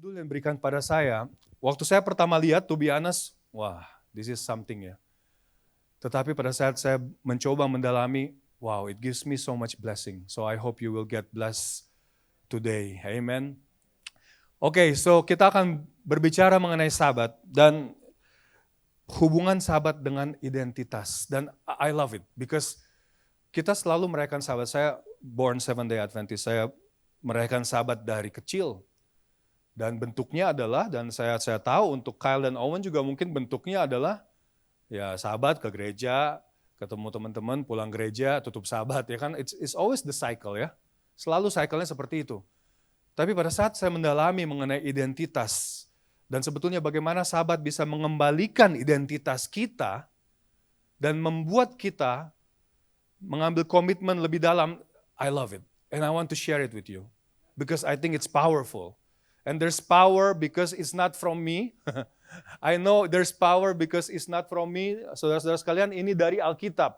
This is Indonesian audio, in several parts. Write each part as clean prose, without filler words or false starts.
Judul yang diberikan pada saya, waktu saya pertama lihat, to be honest, wah, this is something ya. Tetapi pada saat saya mencoba mendalami, wow, it gives me so much blessing. So I hope you will get blessed today. Amen. Oke, so kita akan berbicara mengenai sahabat dan hubungan sahabat dengan identitas. Dan I love it because kita selalu merayakan sahabat. Saya born Seventh Day Adventist, saya merayakan sahabat dari kecil. Dan bentuknya adalah, dan saya tahu untuk Kyle dan Owen juga mungkin bentuknya adalah ya sahabat ke gereja, ketemu teman-teman, pulang gereja, tutup sahabat ya kan. It's always the cycle ya. Selalu cycle-nya seperti itu. Tapi pada saat saya mendalami mengenai identitas dan sebetulnya bagaimana sahabat bisa mengembalikan identitas kita dan membuat kita mengambil komitmen lebih dalam, I love it. And I want to share it with you. Because I think it's powerful. And there's power because it's not from me. I know there's power because it's not from me. Saudara-saudara sekalian, ini dari Alkitab.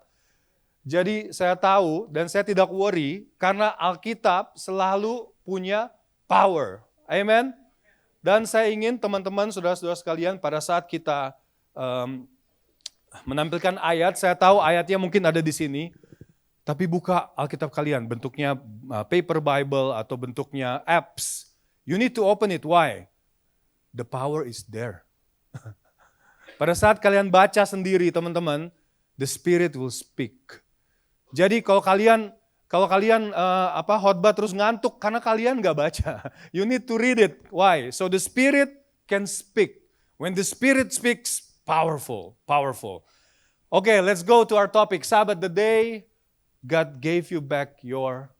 Jadi saya tahu dan saya tidak worry karena Alkitab selalu punya power. Amen. Dan saya ingin teman-teman, saudara-saudara sekalian, pada saat kita menampilkan ayat, saya tahu ayatnya mungkin ada di sini. Tapi buka Alkitab kalian, bentuknya paper Bible atau bentuknya apps. You need to open it. Why? The power is there. Pada saat kalian baca sendiri, teman-teman, the Spirit will speak. Jadi kalau kalian khotbah terus ngantuk karena kalian nggak baca. You need to read it. Why? So the Spirit can speak. When the Spirit speaks, powerful. Okay, let's go to our topic. Sabbath, the day God gave you back your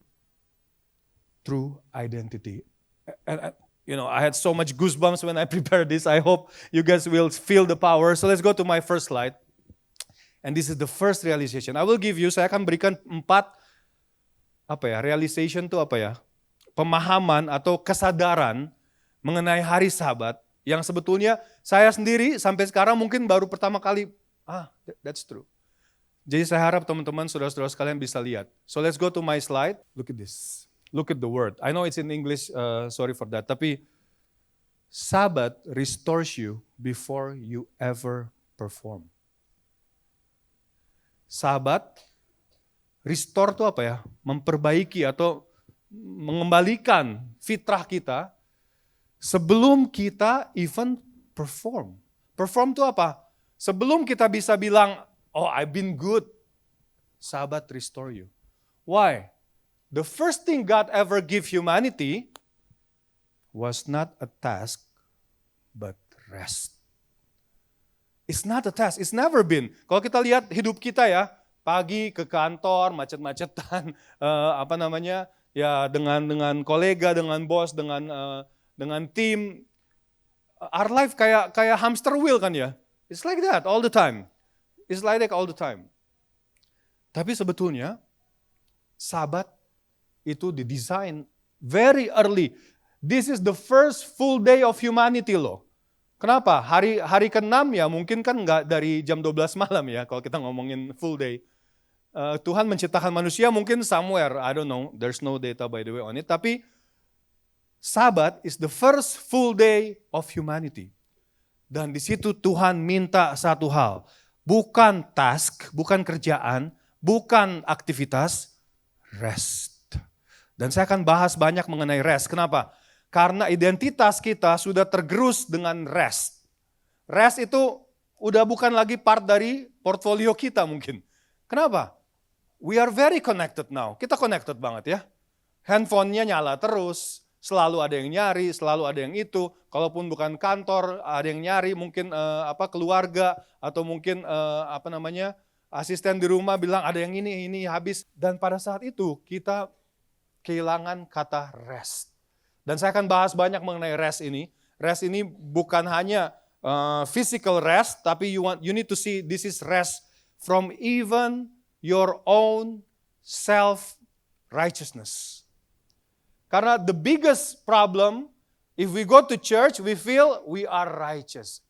true identity. And I had so much goosebumps when I prepared this. I hope you guys will feel the power. So let's go to my first slide. And this is the first realization. I will give you, saya akan berikan 4, realization itu pemahaman atau kesadaran mengenai hari Sabat yang sebetulnya saya sendiri sampai sekarang mungkin baru pertama kali, that's true. Jadi saya harap teman-teman, saudara-saudara sekalian bisa lihat. So let's go to my slide. Look at this. Look at the word. I know it's in English, sorry for that. Tapi Sabat restores you before you ever perform. Sabat, restore itu memperbaiki atau mengembalikan fitrah kita sebelum kita even perform. Perform itu apa? Sebelum kita bisa bilang, oh I've been good, Sabat restore you. Why? The first thing God ever gave humanity was not a task, but rest. It's not a task, it's never been. Kalau kita lihat hidup kita ya, pagi ke kantor, macet-macetan, dengan kolega, dengan bos, dengan tim. Our life kayak hamster wheel kan ya. It's like that all the time. It's like that all the time. Tapi sebetulnya, Sabat itu didesain very early. This is the first full day of humanity loh. Kenapa? Hari ke-6 ya mungkin kan nggak dari jam 12 malam ya kalau kita ngomongin full day. Tuhan menciptakan manusia mungkin somewhere, I don't know, there's no data by the way on it. Tapi Sabat is the first full day of humanity. Dan di situ Tuhan minta satu hal. Bukan task, bukan kerjaan, bukan aktivitas, rest. Dan saya akan bahas banyak mengenai rest. Kenapa? Karena identitas kita sudah tergerus dengan rest. Rest itu udah bukan lagi part dari portfolio kita mungkin. Kenapa? We are very connected now. Kita connected banget ya. Handphonenya nyala terus, selalu ada yang nyari, selalu ada yang itu. Kalaupun bukan kantor, ada yang nyari, mungkin keluarga atau mungkin asisten di rumah bilang ada yang ini habis. Dan pada saat itu kita kehilangan kata rest. Dan saya akan bahas banyak mengenai rest ini. Rest ini bukan hanya physical rest, tapi you need to see this is rest from even your own self-righteousness. Karena the biggest problem, if we go to church, we feel we are righteous.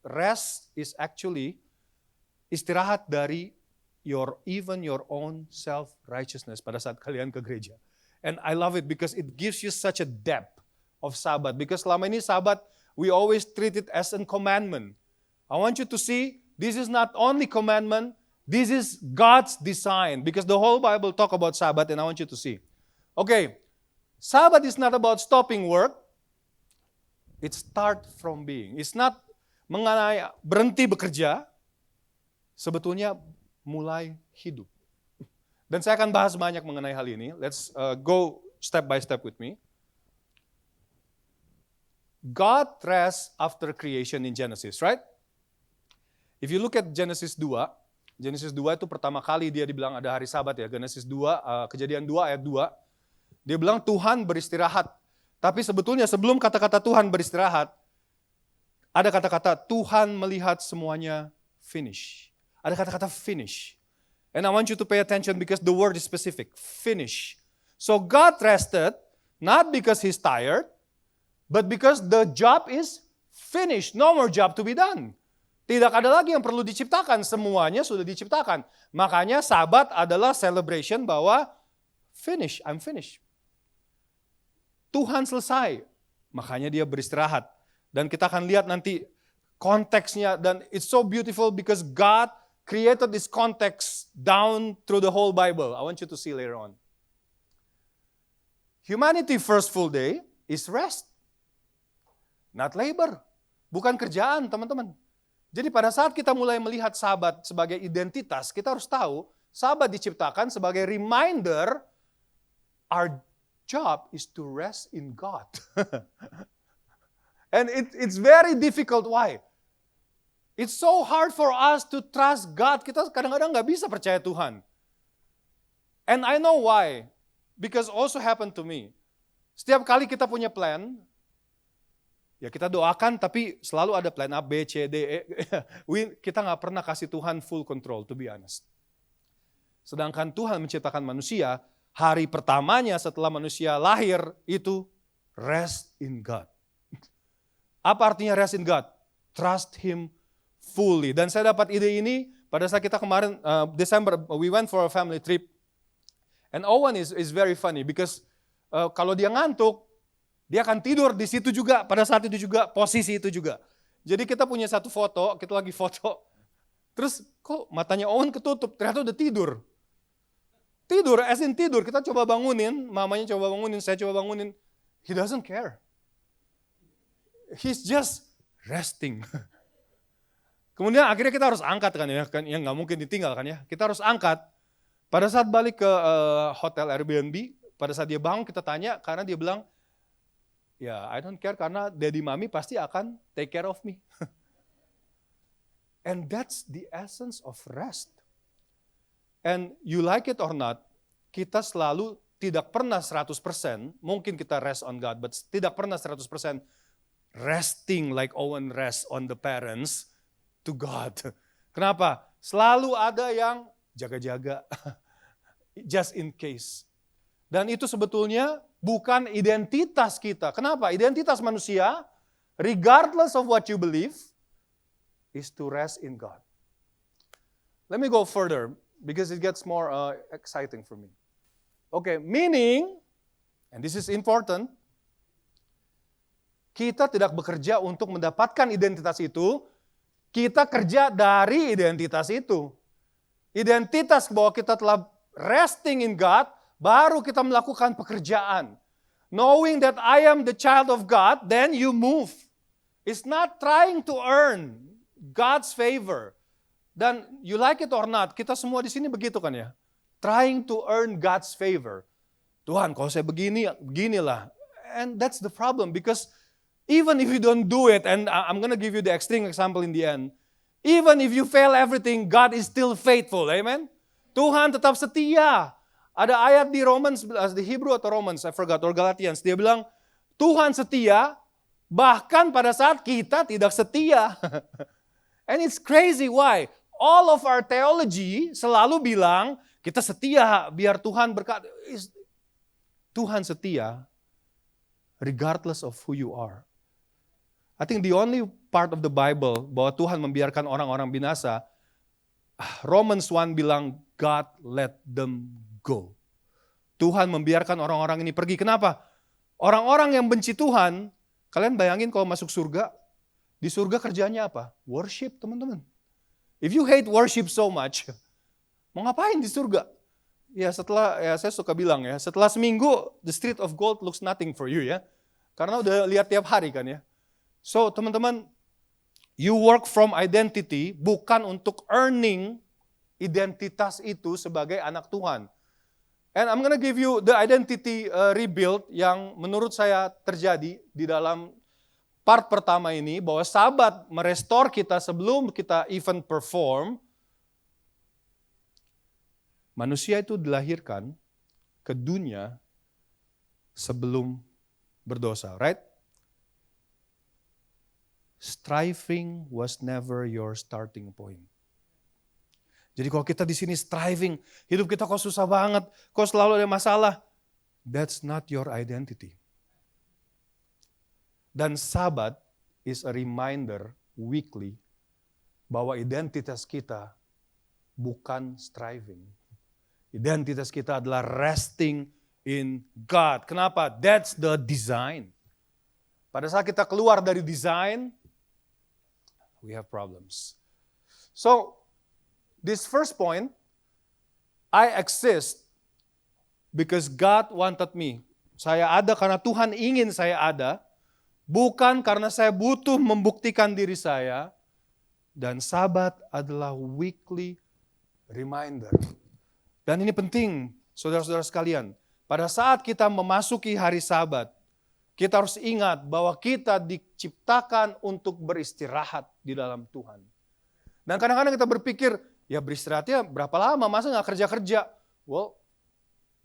Rest is actually istirahat dari even your own self-righteousness pada saat kalian ke gereja. And I love it because it gives you such a depth of Sabbath. Because selama ini Sabbath, we always treat it as a commandment. I want you to see, this is not only commandment, this is God's design. Because the whole Bible talk about Sabbath, and I want you to see. Okay, Sabbath is not about stopping work. It start from being. It's not mengenai berhenti bekerja, sebetulnya mulai hidup. Dan saya akan bahas banyak mengenai hal ini. Let's go step by step with me. God rests after creation in Genesis, right? If you look at Genesis 2 itu pertama kali dia dibilang ada hari Sabat ya. Genesis 2, Kejadian 2 ayat 2. Dia bilang Tuhan beristirahat. Tapi sebetulnya sebelum kata-kata Tuhan beristirahat, ada kata-kata Tuhan melihat semuanya finish. Ada kata-kata finish. And I want you to pay attention because the word is specific. Finish. So God rested, not because He's tired, but because the job is finished. No more job to be done. Tidak ada lagi yang perlu diciptakan. Semuanya sudah diciptakan. Makanya Sabat adalah celebration bahwa finish, I'm finished. Tuhan selesai. Makanya dia beristirahat. Dan kita akan lihat nanti konteksnya. Dan it's so beautiful because God created this context down through the whole Bible. I want you to see later on. Humanity first full day is rest. Not labor. Bukan kerjaan, teman-teman. Jadi pada saat kita mulai melihat Sabat sebagai identitas, kita harus tahu Sabat diciptakan sebagai reminder our job is to rest in God. And it's very difficult. Why? It's so hard for us to trust God. Kita kadang-kadang nggak bisa percaya Tuhan. And I know why. Because also happened to me. Setiap kali kita punya plan, ya kita doakan tapi selalu ada plan A, B, C, D, E. Kita nggak pernah kasih Tuhan full control, to be honest. Sedangkan Tuhan menciptakan manusia, hari pertamanya setelah manusia lahir itu rest in God. Apa artinya rest in God? Trust Him fully. Dan saya dapat ide ini pada saat kita kemarin, Desember, we went for a family trip. And Owen is very funny because kalau dia ngantuk, dia akan tidur di situ juga, pada saat itu juga, posisi itu juga. Jadi kita punya satu foto, kita lagi foto. Terus kok matanya Owen ketutup, ternyata udah tidur. Tidur, as in tidur. Kita coba bangunin, mamanya coba bangunin, saya coba bangunin. He doesn't care. He's just resting. Kemudian akhirnya kita harus angkat kan ya nggak mungkin ditinggal kan ya. Kita harus angkat. Pada saat balik ke hotel Airbnb, pada saat dia bangun kita tanya karena dia bilang, ya I don't care karena daddy mami pasti akan take care of me. And that's the essence of rest. And you like it or not, kita selalu tidak pernah 100%, mungkin kita rest on God, but tidak pernah 100% resting like Owen rest on the parents to God. Kenapa? Selalu ada yang jaga-jaga, just in case. Dan itu sebetulnya bukan identitas kita. Kenapa? Identitas manusia, regardless of what you believe, is to rest in God. Let me go further, because it gets more exciting for me. Okay, meaning, and this is important, kita tidak bekerja untuk mendapatkan identitas itu, kita kerja dari identitas itu. Identitas bahwa kita telah resting in God, baru kita melakukan pekerjaan. Knowing that I am the child of God, then you move. It's not trying to earn God's favor. Dan you like it or not, kita semua di sini begitu kan ya? Trying to earn God's favor. Tuhan, kalau saya begini, beginilah. And that's the problem because even if you don't do it, and I'm going to give you the extreme example in the end, even if you fail everything, God is still faithful. Amen? Tuhan tetap setia. Ada ayat di Romans, di Hebrew atau Romans, I forgot, or Galatians, dia bilang, Tuhan setia, bahkan pada saat kita tidak setia. And it's crazy, why? All of our theology selalu bilang, kita setia, biar Tuhan berkata. Tuhan setia, regardless of who you are. I think the only part of the Bible bahwa Tuhan membiarkan orang-orang binasa, Romans 1 bilang, God let them go. Tuhan membiarkan orang-orang ini pergi. Kenapa? Orang-orang yang benci Tuhan, kalian bayangin kalau masuk surga, di surga kerjanya apa? Worship, teman-teman. If you hate worship so much, mau ngapain di surga? Ya saya suka bilang ya, setelah seminggu, the street of gold looks nothing for you ya. Karena udah lihat tiap hari kan ya. So teman-teman, you work from identity bukan untuk earning identitas itu sebagai anak Tuhan. And I'm gonna give you the identity rebuild yang menurut saya terjadi di dalam part pertama ini, bahwa Sabat merestore kita sebelum kita even perform. Manusia itu dilahirkan ke dunia sebelum berdosa, right? Striving was never your starting point. Jadi kalau kita di sini striving, hidup kita kok susah banget, kok selalu ada masalah, that's not your identity. Dan Sabat is a reminder weekly bahwa identitas kita bukan striving. Identitas kita adalah resting in God. Kenapa? That's the design. Pada saat kita keluar dari design, we have problems. So, this first point, I exist because God wanted me. Saya ada karena Tuhan ingin saya ada, bukan karena saya butuh membuktikan diri saya. Dan Sabat adalah weekly reminder. Dan ini penting, saudara-saudara sekalian. Pada saat kita memasuki hari Sabat, kita harus ingat bahwa kita diciptakan untuk beristirahat di dalam Tuhan. Dan kadang-kadang kita berpikir, ya beristirahatnya berapa lama, masa nggak kerja-kerja? Well,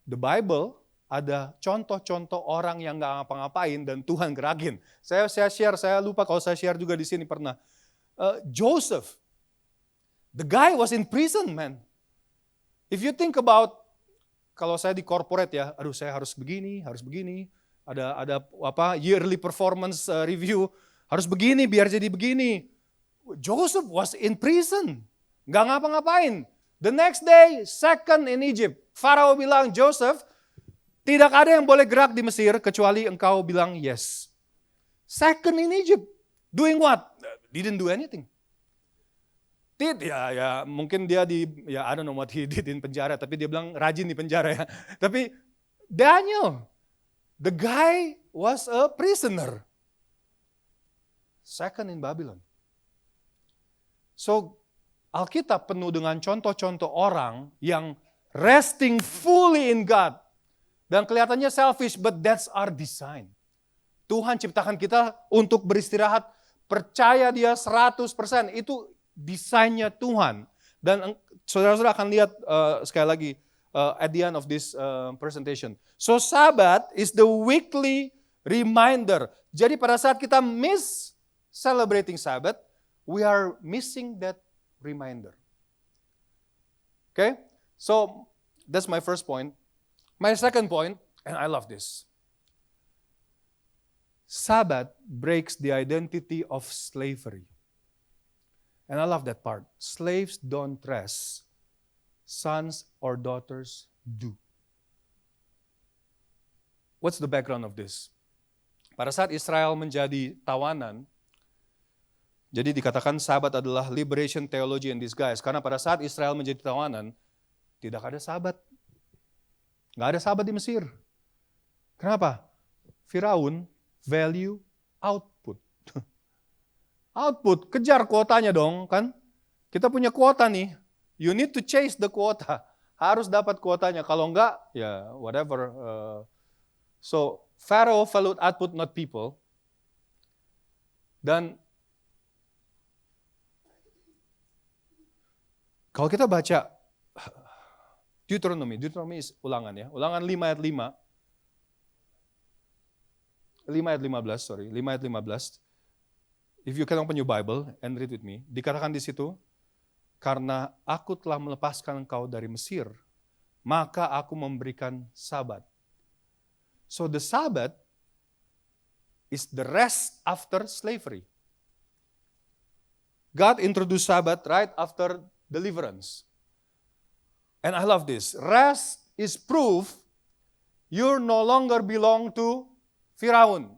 the Bible ada contoh-contoh orang yang nggak ngapa-ngapain dan Tuhan gerakin. Saya share, saya lupa kalau saya share juga di sini pernah. Joseph, the guy was in prison, man. If you think about, kalau saya di corporate ya, aduh saya harus begini, ada yearly performance review, harus begini biar jadi begini. Joseph was in prison. Nggak ngapa-ngapain. The next day, second in Egypt. Farao bilang, Joseph, tidak ada yang boleh gerak di Mesir kecuali engkau bilang yes. Second in Egypt. Doing what? Didn't do anything. Ya mungkin dia I don't know what he did in penjara, tapi dia bilang rajin di penjara ya. Tapi Daniel, the guy was a prisoner. Second in Babylon. So, Alkitab penuh dengan contoh-contoh orang yang resting fully in God. Dan kelihatannya selfish, but that's our design. Tuhan ciptakan kita untuk beristirahat, percaya dia 100%. Itu desainnya Tuhan. Dan saudara-saudara akan lihat sekali lagi at the end of this presentation. So Sabat is the weekly reminder. Jadi pada saat kita miss celebrating Sabat, we are missing that reminder. Okay? So, that's my first point. My second point, and I love this. Sabat breaks the identity of slavery. And I love that part. Slaves don't rest. Sons or daughters do. What's the background of this? Pada saat Israel menjadi tawanan, jadi dikatakan Sabat adalah liberation theology in disguise. Karena pada saat Israel menjadi tawanan, tidak ada Sabat. Nggak ada Sabat di Mesir. Kenapa? Firaun value output. Output, kejar kuotanya dong kan. Kita punya kuota nih. You need to chase the quota. Harus dapat kuotanya. Kalau enggak, ya whatever. So, Pharaoh valued output, not people. Dan kalau kita baca Deuteronomy is ulangan ya. Ulangan 5 ayat 5. 5 ayat 15. If you can open your Bible and read with me. Dikatakan di situ, karena aku telah melepaskan engkau dari Mesir, maka aku memberikan Sabat. So the Sabat is the rest after slavery. God introduced Sabat right after deliverance. And I love this. Rest is proof you no longer belong to Firaun.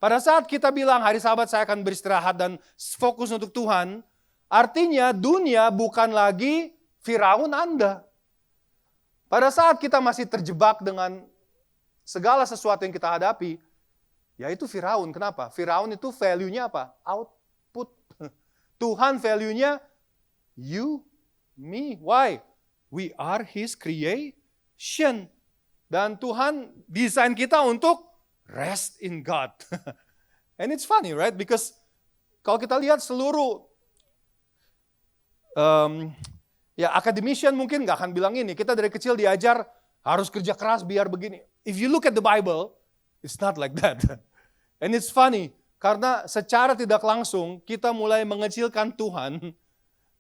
Pada saat kita bilang hari Sabat saya akan beristirahat dan fokus untuk Tuhan, artinya dunia bukan lagi Firaun Anda. Pada saat kita masih terjebak dengan segala sesuatu yang kita hadapi, yaitu Firaun. Kenapa? Firaun itu value-nya apa? Output. Tuhan value-nya you, me. Why? We are His creation. Dan Tuhan desain kita untuk rest in God. And it's funny, right? Because kalau kita lihat seluruh academician mungkin nggak akan bilang ini. Kita dari kecil diajar harus kerja keras biar begini. If you look at the Bible, it's not like that. And it's funny, karena secara tidak langsung kita mulai mengecilkan Tuhan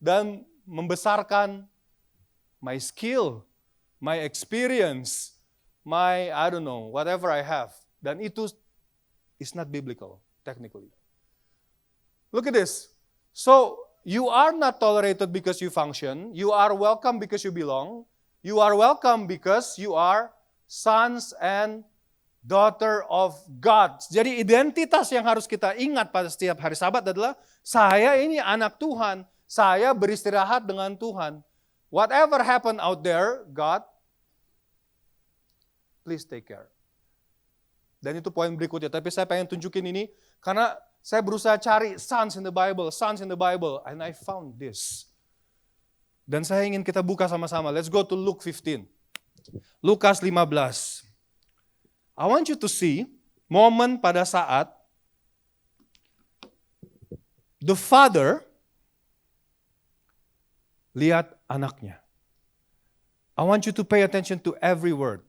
dan membesarkan my skill, my experience, my, I don't know, whatever I have. Dan itu is not biblical, technically. Look at this. So, you are not tolerated because you function. You are welcome because you belong. You are welcome because you are sons and daughter of God. Jadi identitas yang harus kita ingat pada setiap hari Sabat adalah saya ini anak Tuhan. Saya beristirahat dengan Tuhan. Whatever happen out there, God, please take care. Dan itu poin berikutnya. Tapi saya pengen tunjukin ini karena saya berusaha cari sons in the Bible, and I found this. Dan saya ingin kita buka sama-sama. Let's go to Luke 15. Lukas 15. I want you to see momen pada saat the father lihat anaknya. I want you to pay attention to every word.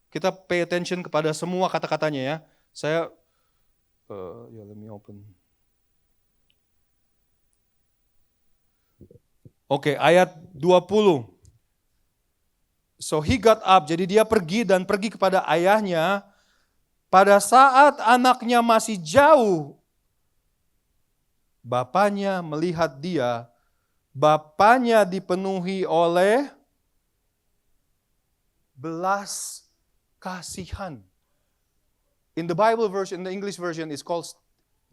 Kita pay attention kepada semua kata-katanya ya. Saya, let me open. Oke, ayat 20. So he got up, jadi dia pergi kepada ayahnya. Pada saat anaknya masih jauh, bapaknya melihat dia, bapaknya dipenuhi oleh belas kasihan. In the Bible version, in the English version, it's called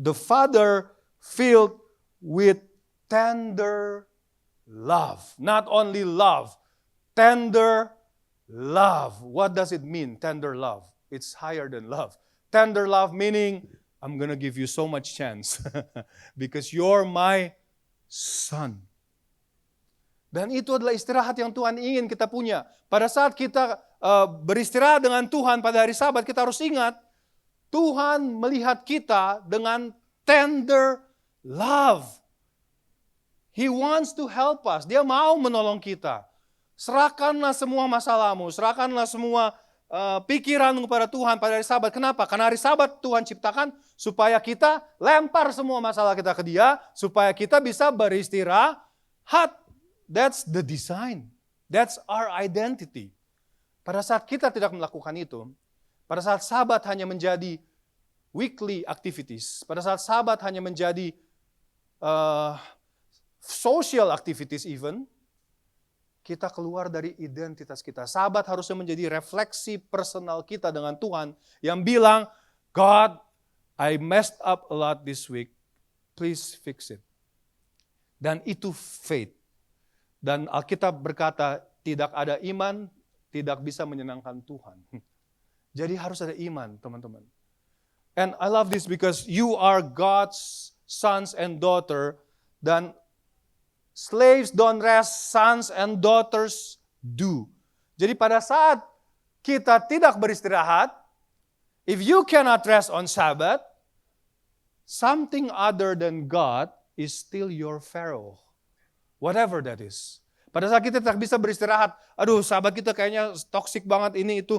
the father filled with tender love. Not only love, tender love. What does it mean, tender love? It's higher than love. Tender love meaning, I'm gonna give you so much chance because you're my son. Dan itu adalah istirahat yang Tuhan ingin kita punya. Pada saat kita beristirahat dengan Tuhan pada hari Sabat, kita harus ingat, Tuhan melihat kita dengan tender love. He wants to help us. Dia mau menolong kita. Serahkanlah semua masalahmu, serahkanlah semua pikiran kepada Tuhan pada hari Sabat. Kenapa? Karena hari Sabat Tuhan ciptakan supaya kita lempar semua masalah kita ke Dia, supaya kita bisa beristirahat. That's the design. That's our identity. Pada saat kita tidak melakukan itu, pada saat Sabat hanya menjadi weekly activities, pada saat Sabat hanya menjadi social activities even, kita keluar dari identitas kita. Sabat harusnya menjadi refleksi personal kita dengan Tuhan yang bilang, God, I messed up a lot this week. Please fix it. Dan itu faith. Dan Alkitab berkata, tidak ada iman, tidak bisa menyenangkan Tuhan. Jadi harus ada iman, teman-teman. And I love this because you are God's sons and daughter. Dan slaves don't rest, sons and daughters do. Jadi pada saat kita tidak beristirahat, if you cannot rest on Sabbath, something other than God is still your Pharaoh. Whatever that is. Pada saat kita tak bisa beristirahat, aduh Sabat kita kayaknya toxic banget ini itu.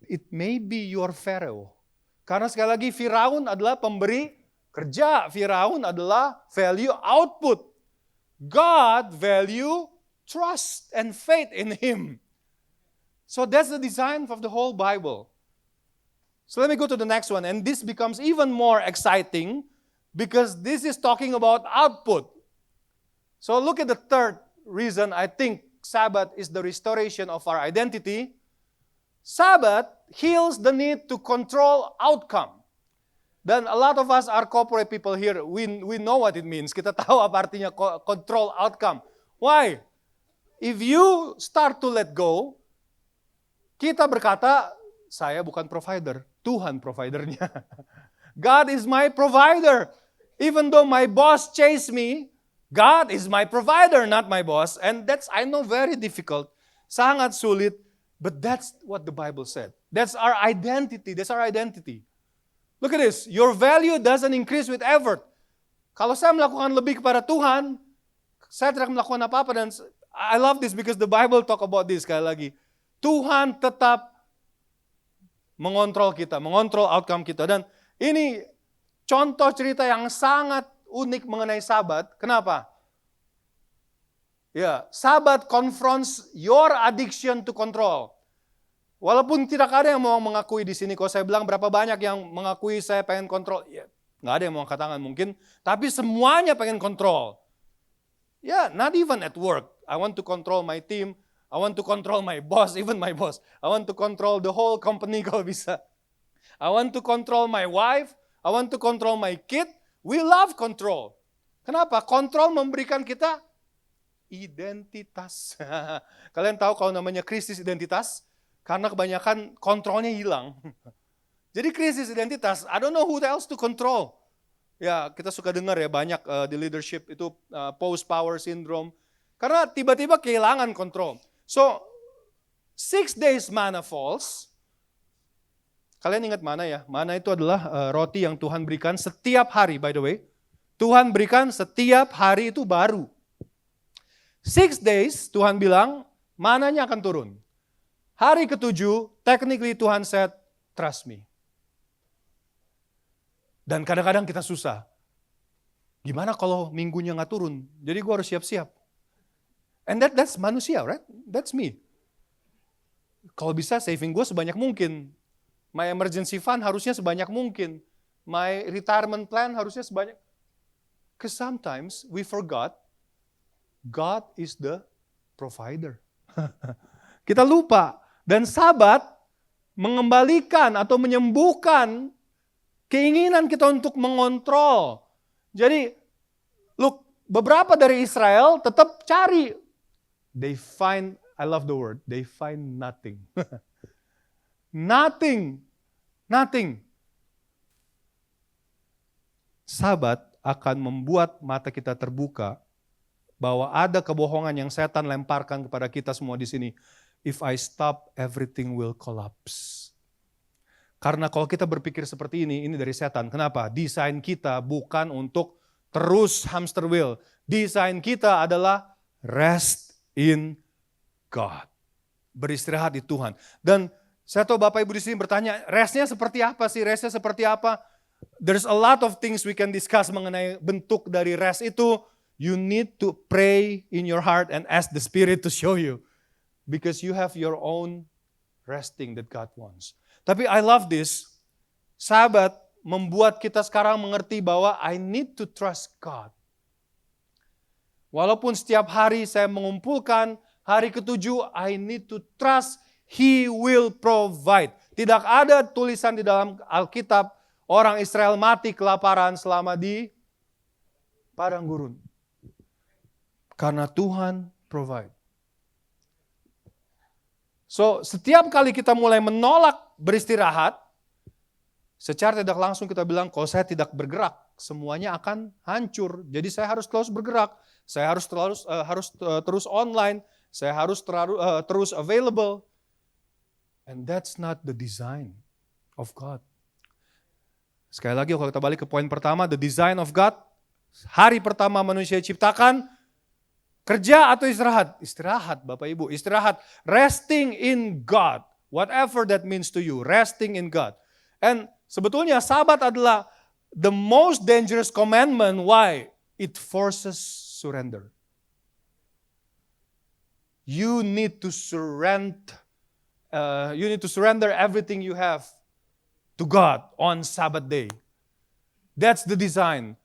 It may be your Pharaoh. Karena sekali lagi Firaun adalah pemberi kerja. Firaun adalah value output. God value trust and faith in Him. So that's the design of the whole Bible. So let me go to the next one. And this becomes even more exciting because this is talking about output. So look at the third reason I think Sabbath is the restoration of our identity. Sabbath heals the need to control outcome. Dan a lot of us are corporate people here. We know what it means. Kita tahu apa artinya control outcome. Why? If you start to let go, kita berkata, saya bukan provider. Tuhan providernya. God is my provider. Even though my boss chase me, God is my provider, not my boss. And that's, I know, very difficult. Sangat sulit. But that's what the Bible said. That's our identity. That's our identity. Look at this. Your value doesn't increase with effort. Kalau saya melakukan lebih kepada Tuhan, saya tidak melakukan apa-apa. Dan I love this because the Bible talk about this sekali lagi. Tuhan tetap mengontrol kita, mengontrol outcome kita. Dan ini contoh cerita yang sangat unik mengenai Sabat. Kenapa? Ya, Sabat confronts your addiction to control. Walaupun tidak ada yang mau mengakui di sini. Kalau saya bilang berapa banyak yang mengakui saya pengen kontrol. Ya, nggak ada yang mau angkat tangan mungkin. Tapi semuanya pengen kontrol. Ya, not even at work. I want to control my team. I want to control my boss, even my boss. I want to control the whole company kalau bisa. I want to control my wife. I want to control my kid. We love control. Kenapa? Kontrol memberikan kita identitas. Kalian tahu kalau namanya krisis identitas? Karena kebanyakan kontrolnya hilang. Jadi krisis identitas, I don't know who else to control. Ya, kita suka dengar ya banyak di leadership itu post-power syndrome. Karena tiba-tiba kehilangan kontrol. So, 6 days manna falls. Kalian ingat mana ya? Mana itu adalah roti yang Tuhan berikan setiap hari, by the way. Tuhan berikan setiap hari itu baru. 6 days, Tuhan bilang, mananya akan turun. Hari ke-7, technically Tuhan said, trust me. Dan kadang-kadang kita susah. Gimana kalau minggunya nggak turun? Jadi gue harus siap-siap. And that's manusia, right? That's me. Kalau bisa saving gue sebanyak mungkin. My emergency fund harusnya sebanyak mungkin. My retirement plan harusnya sebanyak. Because sometimes we forgot God is the provider. Kita lupa. Dan Sabat mengembalikan atau menyembuhkan keinginan kita untuk mengontrol. Jadi, look, beberapa dari Israel tetap cari. They find, I love the word, they find nothing. Nothing. Sabat akan membuat mata kita terbuka bahwa ada kebohongan yang setan lemparkan kepada kita semua di sini. If I stop, everything will collapse. Karena kalau kita berpikir seperti ini dari setan. Kenapa? Desain kita bukan untuk terus hamster wheel. Desain kita adalah rest in God. Beristirahat di Tuhan. Dan saya tahu Bapak Ibu di sini bertanya, restnya seperti apa sih? Restnya seperti apa? There's a lot of things we can discuss mengenai bentuk dari rest itu. You need to pray in your heart and ask the Spirit to show you. Because you have your own resting that God wants. Tapi I love this. Sabat membuat kita sekarang mengerti bahwa I need to trust God. Walaupun setiap hari saya mengumpulkan, hari ke-7 I need to trust He will provide. Tidak ada tulisan di dalam Alkitab orang Israel mati kelaparan selama di padang gurun. Karena Tuhan provide. So, setiap kali kita mulai menolak beristirahat, secara tidak langsung kita bilang, kalau saya tidak bergerak, semuanya akan hancur. Jadi saya harus terus bergerak, saya harus terus online, saya harus terus available. And that's not the design of God. Sekali lagi, kalau kita balik ke poin pertama, the design of God, hari pertama manusia diciptakan, kerja atau istirahat? Istirahat, Bapak Ibu. Istirahat. Resting in God. Whatever that means to you. Resting in God. And sebetulnya Sabat adalah the most dangerous commandment. Why? It forces surrender. You need to surrender. You need to surrender everything you have to God on Sabbath day. That's the design.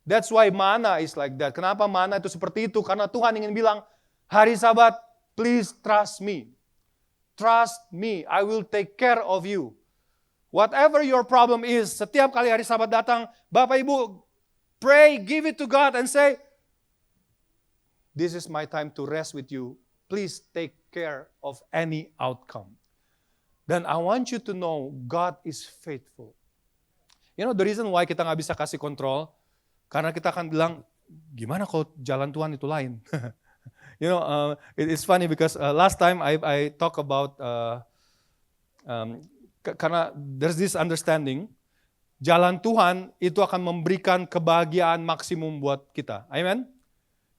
That's why manna is like that. Kenapa manna itu seperti itu? Karena Tuhan ingin bilang, hari Sabat, please trust me. trust me, I will take care of you. Whatever your problem is, setiap kali hari Sabat datang, Bapak Ibu, pray, give it to God and say, this is my time to rest with you. Please take care of any outcome. Dan I want you to know, God is faithful. You know, the reason why kita nggak bisa kasih kontrol, karena kita akan bilang, gimana kalau jalan Tuhan itu lain? You know, it's funny because last time I talk about, karena there's this understanding, jalan Tuhan itu akan memberikan kebahagiaan maksimum buat kita. Amen?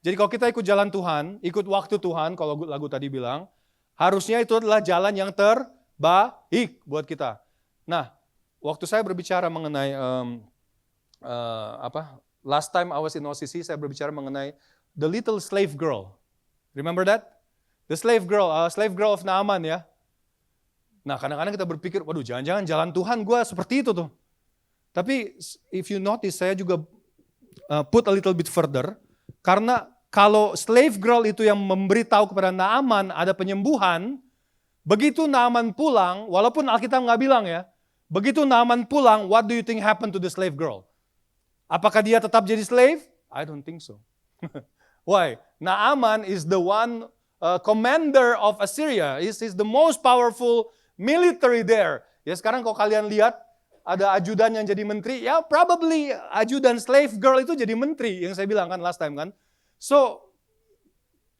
Jadi kalau kita ikut jalan Tuhan, ikut waktu Tuhan, kalau lagu tadi bilang, harusnya itu adalah jalan yang terbaik buat kita. Nah, waktu saya berbicara mengenai, last time I was in OCC, saya berbicara mengenai the little slave girl. Remember that? The slave girl of Naaman ya. Nah, kadang-kadang kita berpikir, waduh jangan-jangan jalan Tuhan gue seperti itu tuh. Tapi if you notice, saya juga put a little bit further, karena kalau slave girl itu yang memberitahu kepada Naaman ada penyembuhan, begitu Naaman pulang, walaupun Alkitab nggak bilang ya, begitu Naaman pulang, what do you think happened to the slave girl? Apakah dia tetap jadi slave? I don't think so. Why? Naaman is the one commander of Assyria. He's the most powerful military there. Ya sekarang kalau kalian lihat, ada ajudan yang jadi menteri, ya probably ajudan slave girl itu jadi menteri, yang saya bilang kan last time kan. So,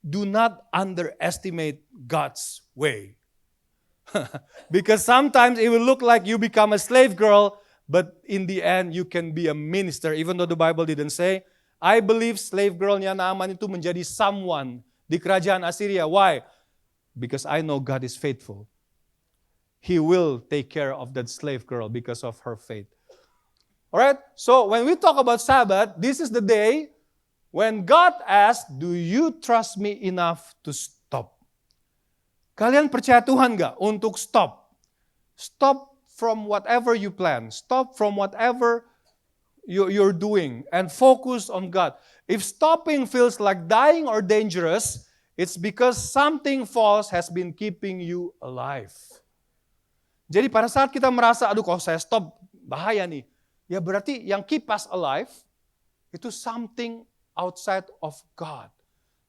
do not underestimate God's way. Because sometimes it will look like you become a slave girl, but in the end you can be a minister. Even though the Bible didn't say, I believe slave girl-nya Naaman itu menjadi someone di kerajaan Assyria. Why? Because I know God is faithful. He will take care of that slave girl because of her faith. Alright? So when we talk about Sabbath, this is the day when God asks, do you trust me enough to stop? Kalian percaya Tuhan gak untuk stop? Stop from whatever you plan. Stop from whatever you're doing and focus on God. If stopping feels like dying or dangerous, it's because something false has been keeping you alive. Jadi pada saat kita merasa, aduh kalau saya stop, bahaya nih. Ya berarti yang keep us alive, itu something outside of God.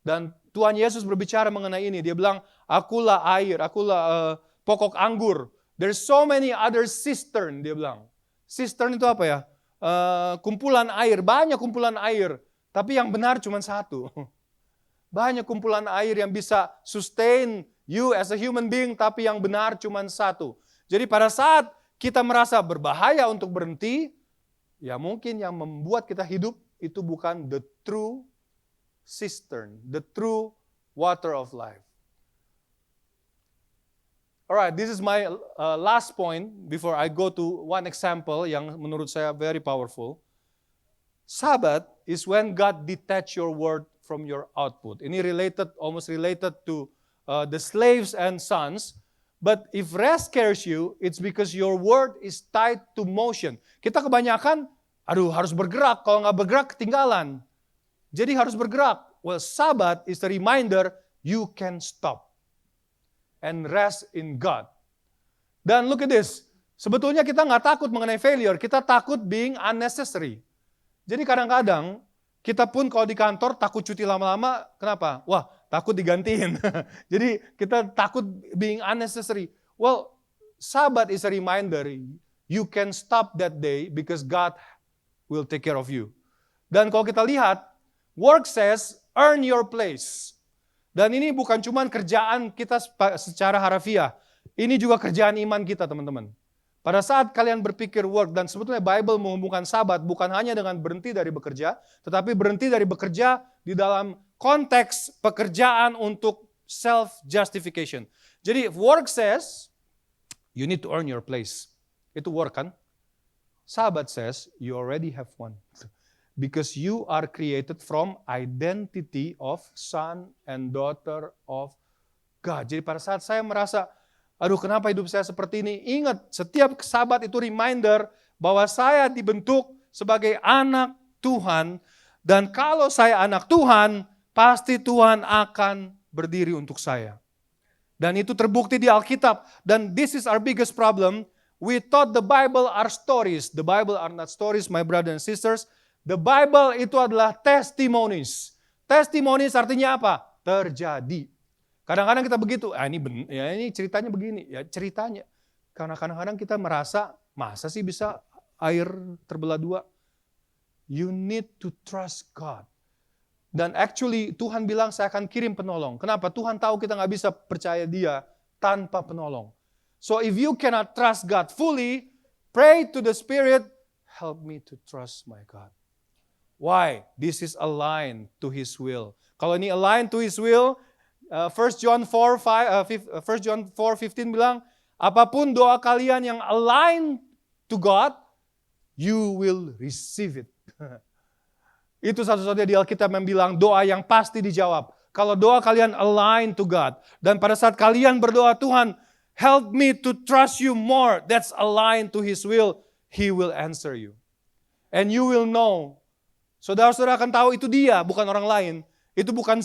Dan Tuhan Yesus berbicara mengenai ini. Dia bilang, akulah air, akulah pokok anggur. There's so many other cistern, dia bilang. Cistern itu apa ya? Kumpulan air, banyak kumpulan air. Tapi yang benar cuma satu. Banyak kumpulan air yang bisa sustain you as a human being, tapi yang benar cuma satu. Jadi pada saat kita merasa berbahaya untuk berhenti, ya mungkin yang membuat kita hidup itu bukan the true cistern, the true water of life. Alright, this is my last point before I go to one example yang menurut saya very powerful. Sabbath is when God detach your word from your output. Ini almost related to the slaves and sons. But if rest scares you, it's because your word is tied to motion. Kita kebanyakan, harus bergerak. Kalau nggak bergerak, ketinggalan. Jadi harus bergerak. Well, Sabbath is a reminder you can stop and rest in God. Dan look at this. Sebetulnya kita nggak takut mengenai failure. Kita takut being unnecessary. Jadi kadang-kadang, kita pun kalau di kantor takut cuti lama-lama, kenapa? Wah, takut digantiin. Jadi kita takut being unnecessary. Well, Sabbath is a reminder you can stop that day because God will take care of you. Dan kalau kita lihat, work says earn your place. Dan ini bukan cuma kerjaan kita secara harafiah. Ini juga kerjaan iman kita, teman-teman. Pada saat kalian berpikir work, dan sebetulnya Bible menghubungkan Sabat bukan hanya dengan berhenti dari bekerja, tetapi berhenti dari bekerja di dalam konteks pekerjaan untuk self-justification. Jadi work says, you need to earn your place. Itu work kan? Sabat says, you already have one. Because you are created from identity of son and daughter of God. Jadi pada saat saya merasa, aduh kenapa hidup saya seperti ini? Ingat, setiap Sabat itu reminder bahwa saya dibentuk sebagai anak Tuhan. Dan kalau saya anak Tuhan, pasti Tuhan akan berdiri untuk saya. Dan itu terbukti di Alkitab. Dan this is our biggest problem. We thought the Bible are stories. The Bible are not stories, my brothers and sisters. The Bible itu adalah testimonies. Testimonies artinya apa? Terjadi. Kadang-kadang kita begitu, ini ceritanya begini. Ya ceritanya. Karena kadang-kadang kita merasa, masa sih bisa air terbelah dua? You need to trust God. Dan actually Tuhan bilang saya akan kirim penolong. Kenapa? Tuhan tahu kita nggak bisa percaya Dia tanpa penolong. So if you cannot trust God fully, pray to the Spirit, help me to trust my God. Why? This is aligned to His will. Kalau ini aligned to His will, 1 John 4:15 bilang, apapun doa kalian yang aligned to God, you will receive it. Itu satu-satunya di Alkitab yang bilang doa yang pasti dijawab. Kalau doa kalian align to God. Dan pada saat kalian berdoa, Tuhan, help me to trust you more. That's aligned to His will. He will answer you. And you will know. Saudara-saudara akan tahu itu Dia, bukan orang lain. Itu bukan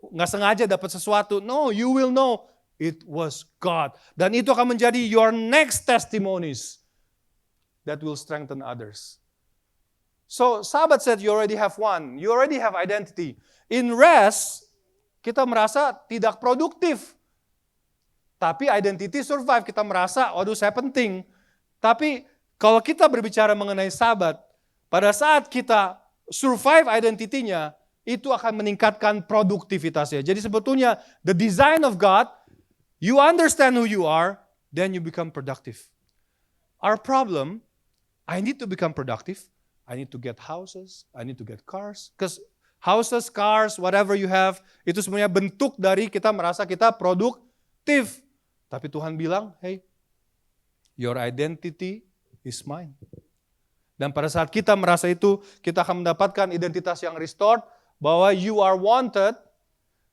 nggak sengaja dapat sesuatu. No, you will know it was God. Dan itu akan menjadi your next testimonies that will strengthen others. So, sahabat said, you already have one. You already have identity. In rest, kita merasa tidak produktif. Tapi identity survive. Kita merasa, waduh saya penting. Tapi kalau kita berbicara mengenai sahabat, pada saat kita survive identity-nya, itu akan meningkatkan produktivitasnya. Jadi sebetulnya, the design of God, you understand who you are, then you become productive. Our problem, I need to become productive. I need to get houses, I need to get cars. Because houses, cars, whatever you have, itu semuanya bentuk dari kita merasa kita produktif. Tapi Tuhan bilang, hey, your identity is mine. Dan pada saat kita merasa itu, kita akan mendapatkan identitas yang restored, bahwa you are wanted,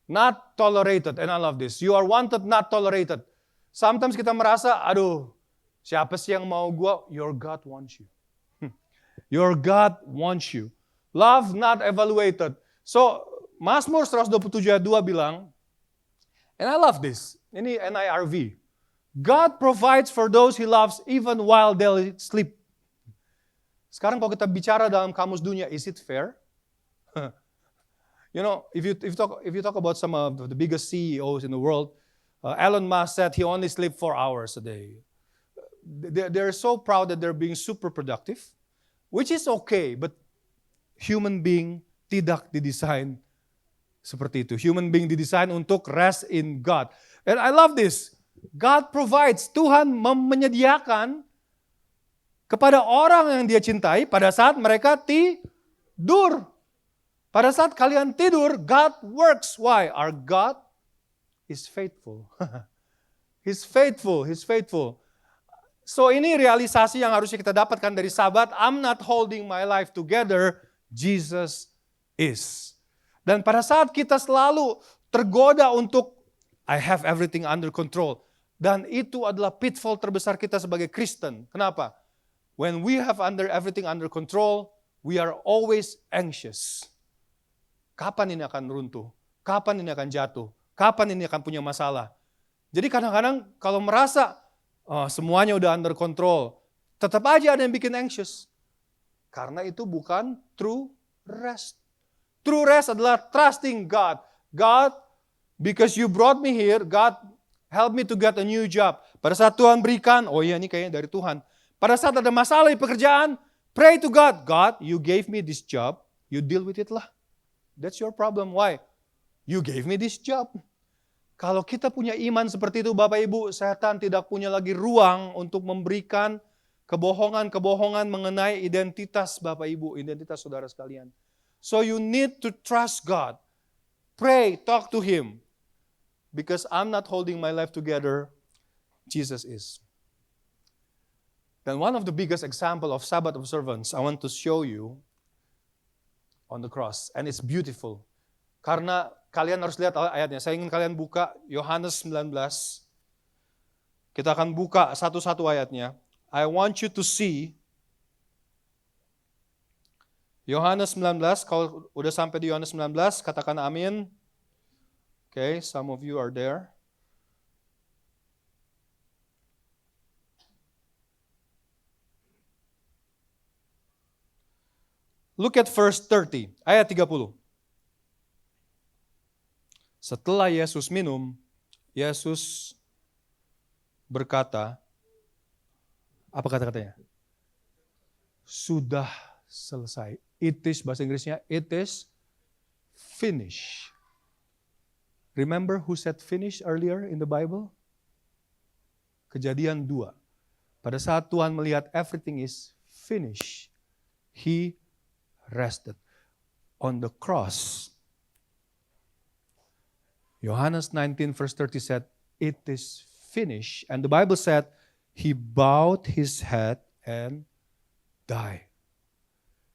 not tolerated. And I love this. You are wanted, not tolerated. Sometimes kita merasa, aduh, siapa sih yang mau gua? Your God wants you. Your God wants you. Love not evaluated. So, Mazmur 127:2 bilang, and I love this, ini NIRV, God provides for those He loves even while they sleep. Sekarang kalau kita bicara dalam kamus dunia, is it fair? You know, if you talk about some of the biggest CEOs in the world, Elon Musk said he only sleeps 4 hours a day. They're so proud that they're being super productive. Which is okay, but human being tidak didesain seperti itu. Human being didesain untuk rest in God. And I love this. God provides. Tuhan menyediakan kepada orang yang Dia cintai pada saat mereka tidur. Pada saat kalian tidur, God works. Why? Our God is faithful. He's faithful. He's faithful. So ini realisasi yang harusnya kita dapatkan dari sahabat. I'm not holding my life together. Jesus is. Dan pada saat kita selalu tergoda untuk I have everything under control. Dan itu adalah pitfall terbesar kita sebagai Kristen. Kenapa? When we have everything under control, we are always anxious. Kapan ini akan runtuh? Kapan ini akan jatuh? Kapan ini akan punya masalah? Jadi kadang-kadang kalau merasa semuanya udah under control, tetap aja ada yang bikin anxious. Karena itu bukan true rest. True rest adalah trusting God. God, because you brought me here, God help me to get a new job. Pada saat Tuhan berikan, oh iya ini kayaknya dari Tuhan. Pada saat ada masalah di pekerjaan, pray to God. God, you gave me this job, you deal with it lah. That's your problem. Why? You gave me this job. Kalau kita punya iman seperti itu, Bapak Ibu, setan tidak punya lagi ruang untuk memberikan kebohongan-kebohongan mengenai identitas Bapak Ibu, identitas saudara sekalian. So you need to trust God. Pray, talk to Him. Because I'm not holding my life together, Jesus is. And one of the biggest example of Sabbath observance I want to show you on the cross. And it's beautiful. Karena kalian harus lihat ayatnya. Saya ingin kalian buka Yohanes 19. Kita akan buka satu-satu ayatnya. I want you to see Yohanes 19. Kalau udah sampai di Yohanes 19, katakan amin. Okay, some of you are there. Look at verse 30, ayat 30. Setelah Yesus minum, Yesus berkata, apa kata-katanya? Sudah selesai. It is, bahasa Inggrisnya, it is finished. Remember who said finish earlier in the Bible? Kejadian 2. Pada saat Tuhan melihat everything is finished, He rested on the cross. Yohanes 19 verse 30 said, it is finished. And the Bible said, He bowed His head and died.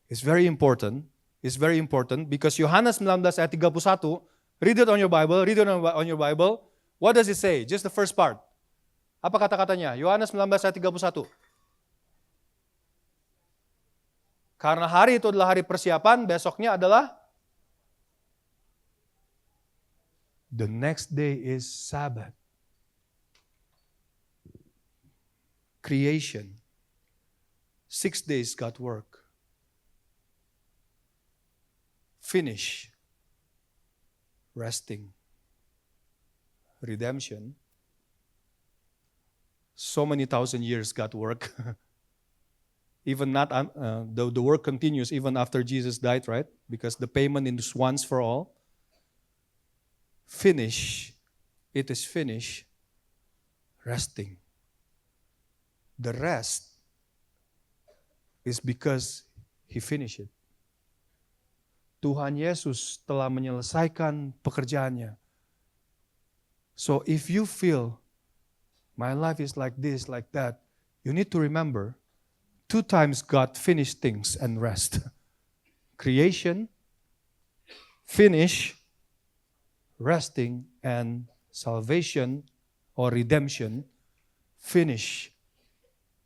It's very important. It's very important because Yohanes 19 ayat 31, read it on your Bible, read it on your Bible. What does it say? Just the first part. Apa kata-katanya? Yohanes 19 ayat 31. Karena hari itu adalah hari persiapan, besoknya adalah the next day is Sabbath. Creation. 6 days God work. Finish. Resting. Redemption. So many thousand years God work. Even not, the work continues even after Jesus died, right? Because the payment is once for all. Finish. It is finished. Resting. The rest is because He finished it. Tuhan Yesus telah menyelesaikan pekerjaannya. So if you feel my life is like this, like that, you need to remember 2 times God finished things and rest. Creation, finish, resting, and salvation or redemption, finish,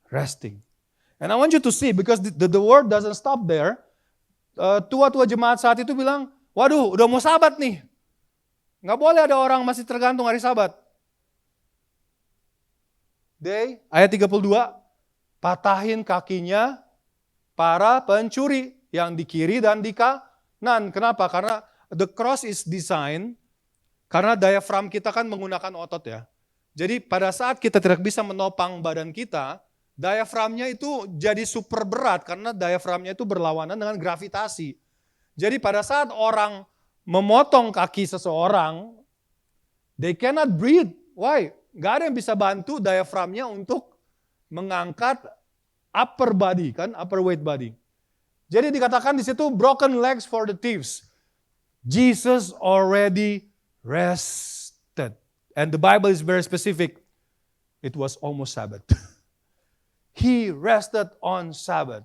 resting. And I want you to see, because the word doesn't stop there. Tua-tua jemaat saat itu bilang, waduh udah mau Sabat nih. Nggak boleh ada orang masih tergantung hari Sabat. Ayat 32, patahin kakinya para pencuri yang di kiri dan di kanan. Kenapa? Karena the cross is designed, karena diaphragm kita kan menggunakan otot ya. Jadi pada saat kita tidak bisa menopang badan kita, diaphragmnya itu jadi super berat karena diaphragmnya itu berlawanan dengan gravitasi. Jadi pada saat orang memotong kaki seseorang, they cannot breathe. Why? Gak ada yang bisa bantu diaphragmnya untuk mengangkat upper body, kan, upper weight body. Jadi dikatakan di situ broken legs for the thieves. Jesus already rested. And the Bible is very specific. It was almost Sabbath. He rested on Sabbath.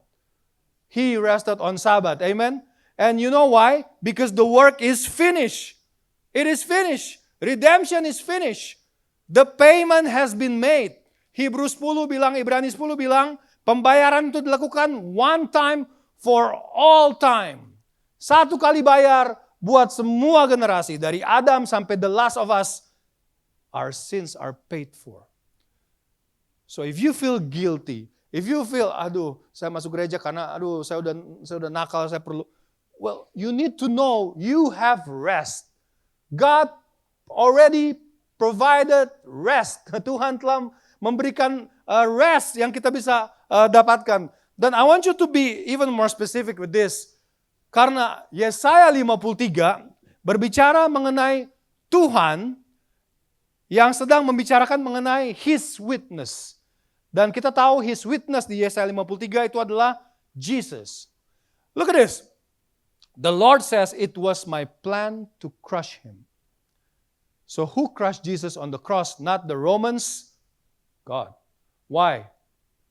He rested on Sabbath. Amen? And you know why? Because the work is finished. It is finished. Redemption is finished. The payment has been made. Hebrews 10 bilang, Ibrani 10 bilang, pembayaran itu dilakukan one time for all time. Satu kali bayar buat semua generasi. Dari Adam sampai the last of us, our sins are paid for. So if you feel guilty, if you feel, aduh, saya masuk gereja karena, aduh, saya udah nakal, saya perlu. Well, you need to know you have rest. God already provided rest. Tuhan telah memberikan rest yang kita bisa dapatkan. Dan I want you to be even more specific with this. Karena Yesaya 53 berbicara mengenai Tuhan yang sedang membicarakan mengenai His witness. Dan kita tahu His witness di Yesaya 53 itu adalah Jesus. Look at this. The Lord says, it was my plan to crush Him. So who crushed Jesus on the cross? Not the Romans, God. Why?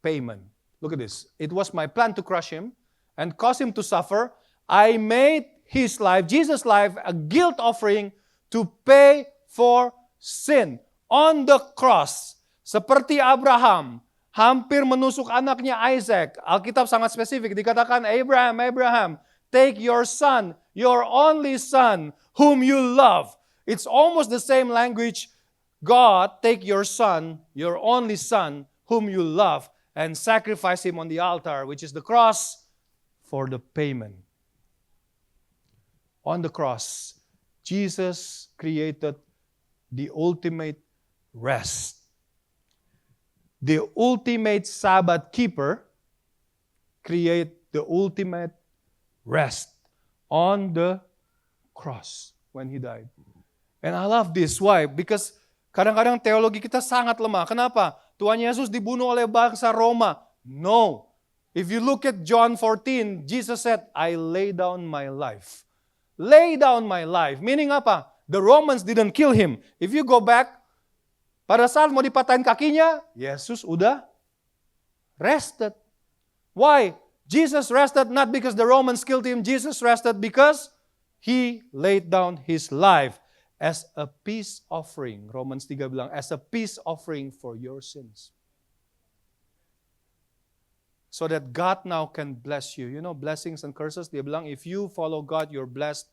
Payment. Look at this. It was my plan to crush Him and cause Him to suffer. I made His life, Jesus' life, a guilt offering to pay for sin. On the cross, seperti Abraham, hampir menusuk anaknya Isaac. Alkitab sangat spesifik, dikatakan, Abraham, take your son, your only son, whom you love. It's almost the same language. God, take your son, your only son, whom you love, and sacrifice him on the altar, which is the cross, for the payment. On the cross, Jesus created the ultimate rest. The ultimate Sabbath keeper create the ultimate rest on the cross when He died. And I love this. Why? Because kadang-kadang teologi kita sangat lemah. Kenapa? Tuhan Yesus dibunuh oleh bangsa Roma. No. If you look at John 14, Jesus said, I lay down my life. Lay down my life. Meaning apa? The Romans didn't kill Him. If you go back, pada saat mau dipatahin kakinya, Yesus udah rested. Why? Jesus rested not because the Romans killed Him. Jesus rested because He laid down His life as a peace offering. Romans 3 bilang, as a peace offering for your sins. So that God now can bless you. You know, blessings and curses, dia bilang, if you follow God, you're blessed.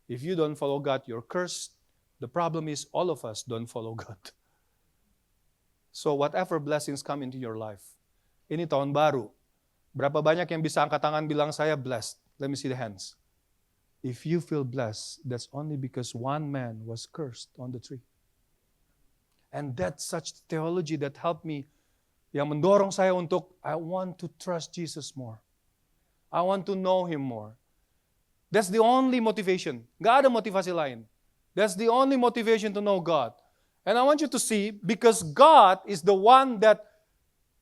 If you don't follow God, you're cursed. The problem is all of us don't follow God. So whatever blessings come into your life, ini tahun baru. Berapa banyak yang bisa angkat tangan bilang saya blessed? Let me see the hands. If you feel blessed, that's only because one man was cursed on the tree. And that's such theology that helped me, yang mendorong saya untuk, I want to trust Jesus more. I want to know Him more. That's the only motivation. Gak ada motivasi lain. That's the only motivation to know God. And I want you to see, because God is the one that,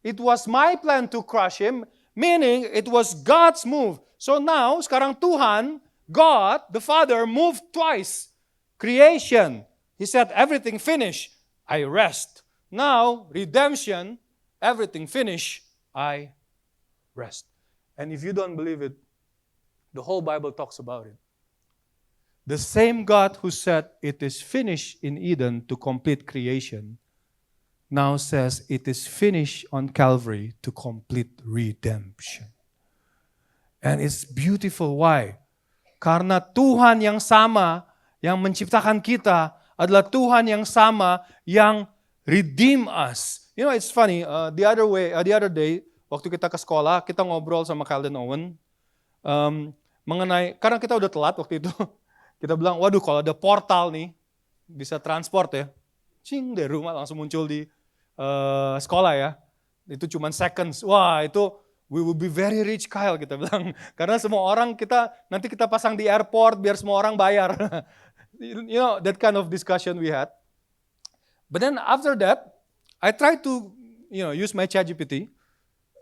it was my plan to crush Him, meaning it was God's move. So now, sekarang Tuhan, God, the Father, moved twice. Creation, He said, everything finished, I rest. Now, redemption, everything finished, I rest. And if you don't believe it, the whole Bible talks about it. The same God who said it is finished in Eden to complete creation, now says it is finished on Calvary to complete redemption. And it's beautiful. Why? Karena Tuhan yang sama yang menciptakan kita adalah Tuhan yang sama yang redeem us. You know, it's funny. The other day, waktu kita ke sekolah, kita ngobrol sama Calden Owen mengenai, karena kita udah telat waktu itu. Kita bilang, waduh kalau ada portal nih, bisa transport ya. Cing, dari rumah langsung muncul di sekolah ya. Itu cuma seconds. Wah itu, we will be very rich Kyle, kita bilang. Karena semua orang nanti kita pasang di airport biar semua orang bayar. You know, that kind of discussion we had. But then after that, I tried to, use my ChatGPT.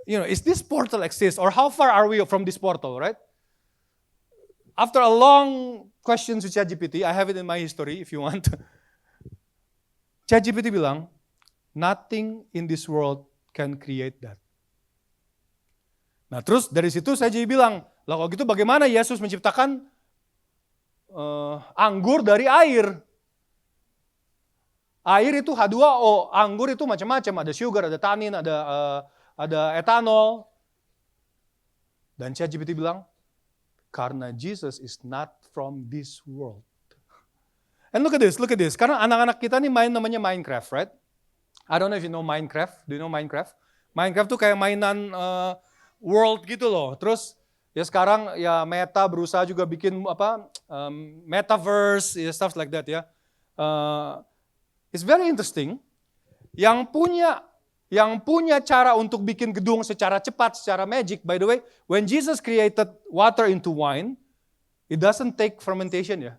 Is this portal exist? Or how far are we from this portal, right? After a long questions with ChatGPT, I have it in my history if you want. ChatGPT bilang, nothing in this world can create that. Nah terus dari situ saya jadi bilang, lah kalau gitu bagaimana Yesus menciptakan anggur dari air? Air itu H2O, anggur itu macam-macam, ada sugar, ada tanin, ada etanol. Dan ChatGPT bilang, karena Jesus is not from this world. And look at this. Karena anak-anak kita nih main namanya Minecraft, right? I don't know if you know Minecraft. Do you know Minecraft? Minecraft tuh kayak mainan world gitu loh. Terus ya sekarang ya Meta berusaha juga bikin metaverse, stuff like that ya. It's very interesting. Yang punya cara untuk bikin gedung secara cepat, secara magic. By the way, when Jesus created water into wine, it doesn't take fermentation ya.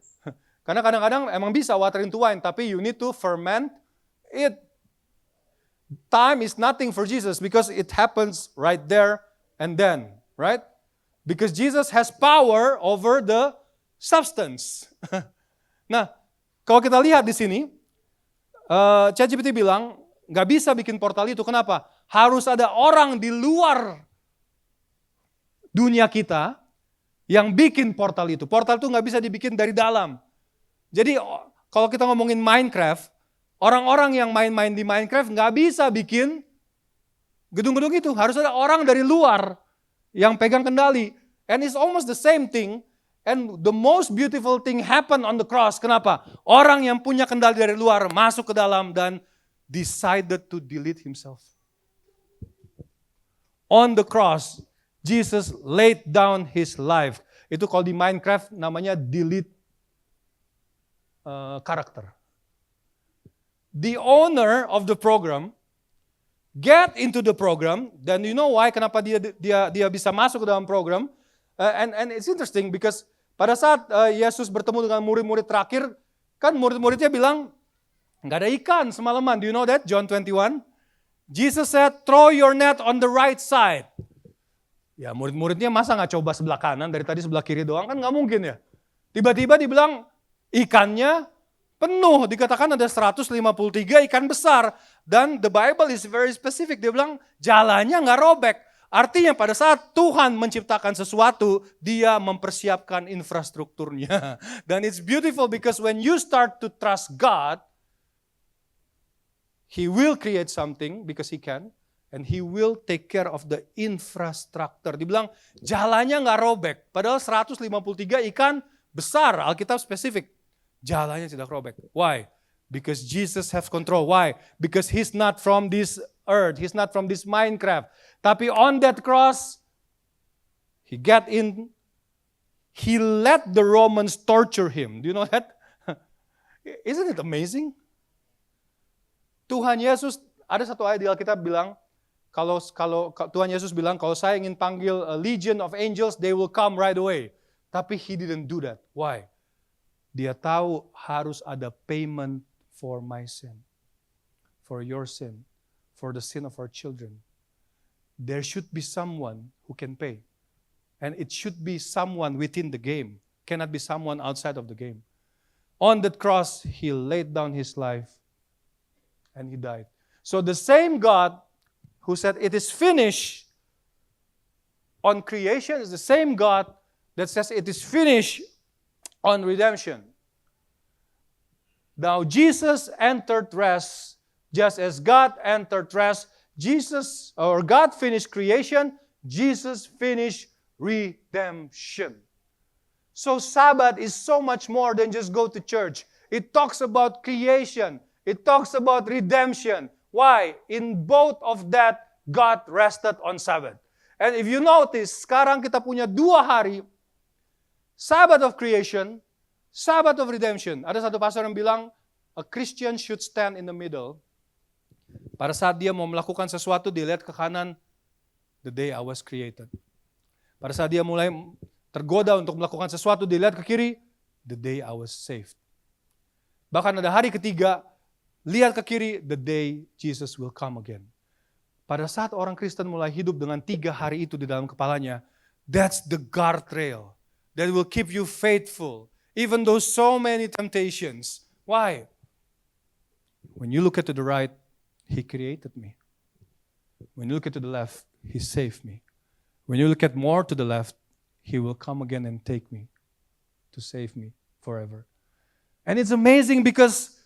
Karena kadang-kadang emang bisa water into wine, tapi you need to ferment it. Time is nothing for Jesus because it happens right there and then, right? Because Jesus has power over the substance. Nah, kalau kita lihat di sini, ChatGPT bilang, nggak bisa bikin portal itu. Kenapa? Harus ada orang di luar dunia kita yang bikin portal itu. Portal itu nggak bisa dibikin dari dalam. Jadi kalau kita ngomongin Minecraft, orang-orang yang main-main di Minecraft nggak bisa bikin gedung-gedung itu. Harus ada orang dari luar yang pegang kendali. And it's almost the same thing. And the most beautiful thing happened on the cross. Kenapa? Orang yang punya kendali dari luar masuk ke dalam dan decided to delete himself. On the cross, Jesus laid down his life. Itu kalau di Minecraft namanya delete karakter. The owner of the program get into the program, dan you know why, kenapa dia bisa masuk ke dalam program. And it's interesting because pada saat Yesus bertemu dengan murid-murid terakhir, kan murid-muridnya bilang, nggak ada ikan semalaman. Do you know that? John 21. Jesus said, throw your net on the right side. Ya murid-muridnya masa nggak coba sebelah kanan, dari tadi sebelah kiri doang, kan nggak mungkin ya. Tiba-tiba dibilang ikannya penuh, dikatakan ada 153 ikan besar. Dan the Bible is very specific, dia bilang jalannya nggak robek. Artinya pada saat Tuhan menciptakan sesuatu, dia mempersiapkan infrastrukturnya. Dan it's beautiful because when you start to trust God, He will create something because He can. And He will take care of the infrastructure. Dibilang jalannya nggak robek. Padahal 153 ikan besar, Alkitab spesifik. Jalannya tidak robek. Why? Because Jesus has control. Why? Because He's not from this earth. He's not from this Minecraft. Tapi on that cross, He got in. He let the Romans torture Him. Do you know that? Isn't it amazing? Tuhan Yesus, ada satu ayat di Alkitab bilang, kalau Tuhan Yesus bilang, kalau saya ingin panggil a legion of angels, they will come right away. Tapi He didn't do that. Why? Dia tahu harus ada payment for my sin, for your sin, for the sin of our children. There should be someone who can pay. And it should be someone within the game. Cannot be someone outside of the game. On that cross, He laid down His life and He died. So the same God who said it is finished on creation is the same God that says it is finished on redemption. Now Jesus entered rest just as God entered rest. God finished creation, Jesus finished redemption. So Sabbath is so much more than just go to church. It talks about creation. It talks about redemption. Why? In both of that, God rested on Sabbath. And if you notice, sekarang kita punya 2 hari, Sabbath of creation, Sabbath of redemption. Ada satu pastor yang bilang, a Christian should stand in the middle. Pada saat dia mau melakukan sesuatu, dia lihat ke kanan, the day I was created. Pada saat dia mulai tergoda untuk melakukan sesuatu, dia lihat ke kiri, the day I was saved. Bahkan ada hari ketiga, lihat ke kiri, the day Jesus will come again. Pada saat orang Kristen mulai hidup dengan 3 hari itu di dalam kepalanya, that's the guardrail that will keep you faithful, even though so many temptations. Why? When you look at to the right, He created me. When you look at to the left, He saved me. When you look at more to the left, He will come again and take me to save me forever. And it's amazing because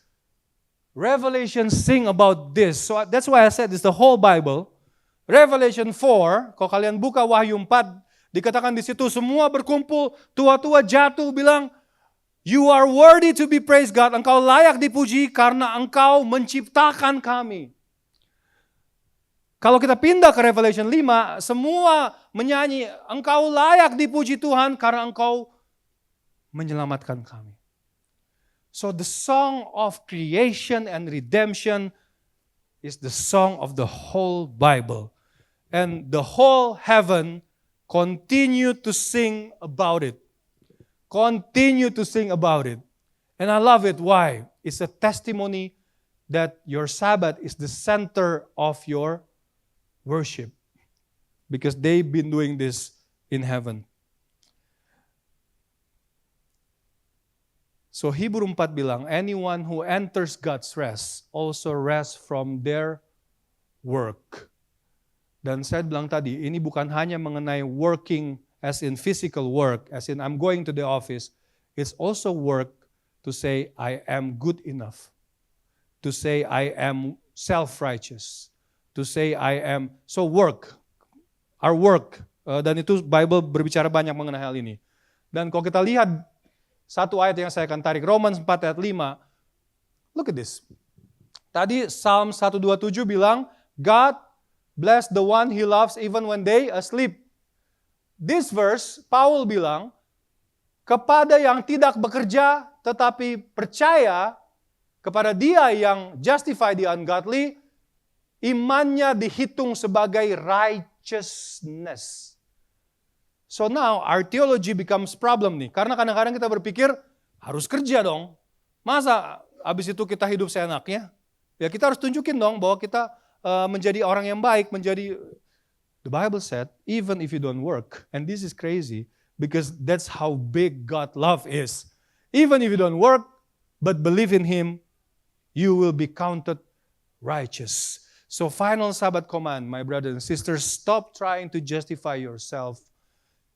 Revelation sing about this. So that's why I said it's the whole Bible. Revelation 4, kalau kalian buka Wahyu 4, dikatakan di situ semua berkumpul, tua-tua jatuh bilang, you are worthy to be praised God. Engkau layak dipuji karena Engkau menciptakan kami. Kalau kita pindah ke Revelation 5, semua menyanyi, Engkau layak dipuji Tuhan karena Engkau menyelamatkan kami. So the song of creation and redemption is the song of the whole Bible. And the whole heaven continue to sing about it. Continue to sing about it. And I love it. Why? It's a testimony that your Sabbath is the center of your worship. Because they've been doing this in heaven. So Hebrew 4 bilang, anyone who enters God's rest also rests from their work. Dan saya bilang tadi, ini bukan hanya mengenai working as in physical work, as in I'm going to the office. It's also work to say I am good enough. To say I am self-righteous. To say I am, so work. Our work. Dan itu Bible berbicara banyak mengenai hal ini. Dan kalau kita lihat, satu ayat yang saya akan tarik, Romans 4 ayat 5. Look at this. Tadi Psalm 127 bilang, God bless the one He loves even when they asleep. This verse, Paul bilang, kepada yang tidak bekerja tetapi percaya kepada Dia yang justify the ungodly, imannya dihitung sebagai righteousness. So now our theology becomes problem nih. Karena kadang-kadang kita berpikir harus kerja dong. Masa abis itu kita hidup seenaknya? Ya kita harus tunjukin dong bahwa kita menjadi orang yang baik, menjadi... The Bible said, even if you don't work, and this is crazy, because that's how big God love is. Even if you don't work, but believe in Him, you will be counted righteous. So final Sabbath command, my brothers and sisters, stop trying to justify yourself,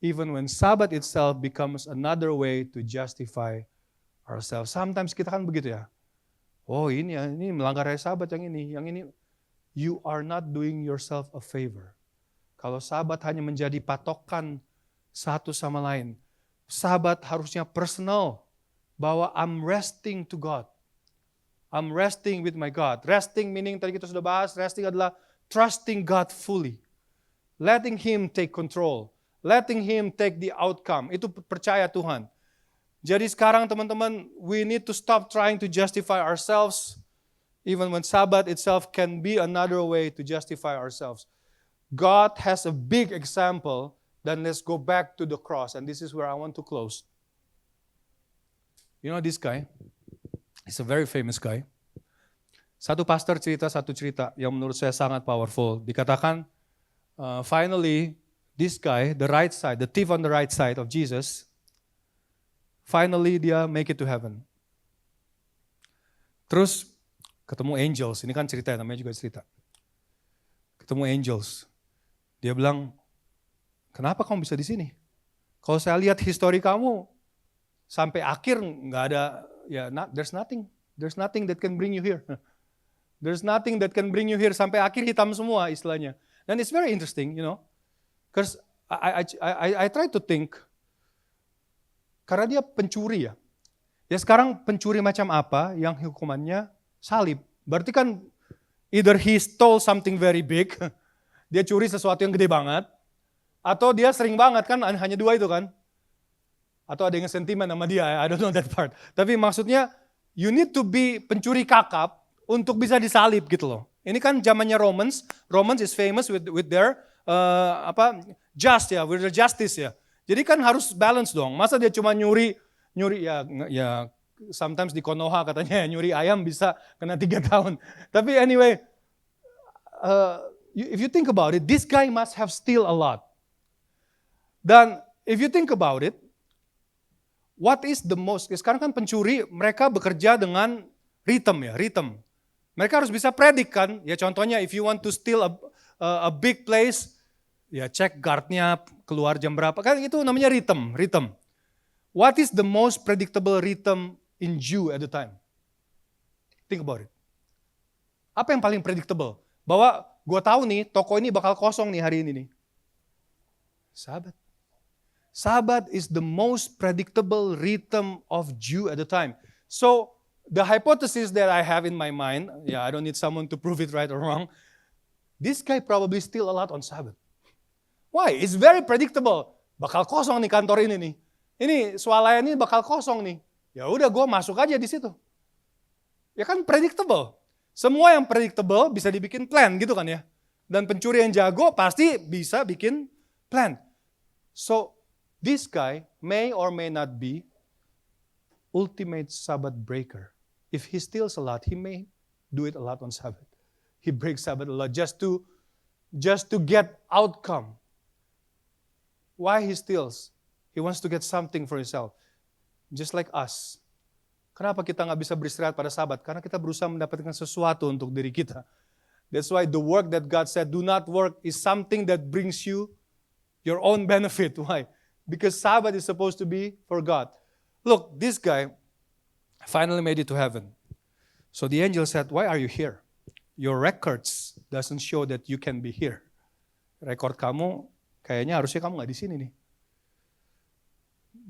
even when Sabbath itself becomes another way to justify ourselves. Sometimes kita kan begitu ya. Oh ini melanggar hari Sabat yang ini. You are not doing yourself a favor. Kalau Sabat hanya menjadi patokan satu sama lain. Sabat harusnya personal. Bahwa I'm resting to God. I'm resting with my God. Resting meaning tadi kita sudah bahas, resting adalah trusting God fully. Letting Him take control. Letting Him take the outcome. Itu percaya Tuhan. Jadi sekarang teman-teman, we need to stop trying to justify ourselves. Even when Sabat itself can be another way to justify ourselves. God has a big example. Then let's go back to the cross. And this is where I want to close. You know this guy? He's a very famous guy. Satu pastor satu cerita yang menurut saya sangat powerful. Dikatakan, finally, this guy, the thief on the right side of Jesus, finally dia make it to heaven. Terus ketemu angels, ini kan cerita, namanya juga cerita. Ketemu angels. Dia bilang, kenapa kamu bisa di sini? Kalau saya lihat histori kamu, sampai akhir nggak ada, there's nothing that can bring you here. There's nothing that can bring you here, sampai akhir hitam semua istilahnya. Dan it's very interesting, because I try to think, karena dia pencuri ya. Ya sekarang pencuri macam apa yang hukumannya salib? Berarti kan either he stole something very big, dia curi sesuatu yang gede banget, atau dia sering banget kan, hanya dua itu kan. Atau ada yang sentimen sama dia, I don't know that part. Tapi maksudnya, you need to be pencuri kakap untuk bisa disalib gitu loh. Ini kan zamannya Romans. Romans is famous with their with their justice ya. Jadi kan harus balance dong. Masa dia cuma nyuri ya sometimes di Konoha katanya nyuri ayam bisa kena 3 tahun. Tapi anyway, if you think about it, this guy must have steal a lot. Dan if you think about it, what is the most, sekarang kan pencuri mereka bekerja dengan rhythm. Mereka harus bisa predik kan, ya contohnya if you want to steal a big place, ya cek guardnya keluar jam berapa, kan itu namanya rhythm. What is the most predictable rhythm in Jew at the time? Think about it. Apa yang paling predictable? Bahwa gue tahu nih, toko ini bakal kosong nih hari ini nih. Sabat. Sabat is the most predictable rhythm of Jew at the time. So, the hypothesis that I have in my mind, I don't need someone to prove it right or wrong, this guy probably steal a lot on Sabbath. Why? It's very predictable. Bakal kosong nih kantor ini nih. Ini swalayan ini bakal kosong nih. Ya udah gue masuk aja di situ. Ya kan predictable. Semua yang predictable bisa dibikin plan gitu kan ya. Dan pencuri yang jago pasti bisa bikin plan. So, this guy may or may not be ultimate Sabbath breaker. If he steals a lot, he may do it a lot on Sabbath. He breaks Sabbath a lot just to get outcome. Why he steals? He wants to get something for himself. Just like us. Kenapa kita nggak bisa beristirahat pada Sabat? Karena kita berusaha mendapatkan sesuatu untuk diri kita. That's why the work that God said, do not work, is something that brings you your own benefit. Why? Because Sabbath is supposed to be for God. Look, this guy finally made it to heaven. So the angel said, why are you here? Your records doesn't show that you can be here. Rekord kamu, kayaknya harusnya kamu nggak di sini nih.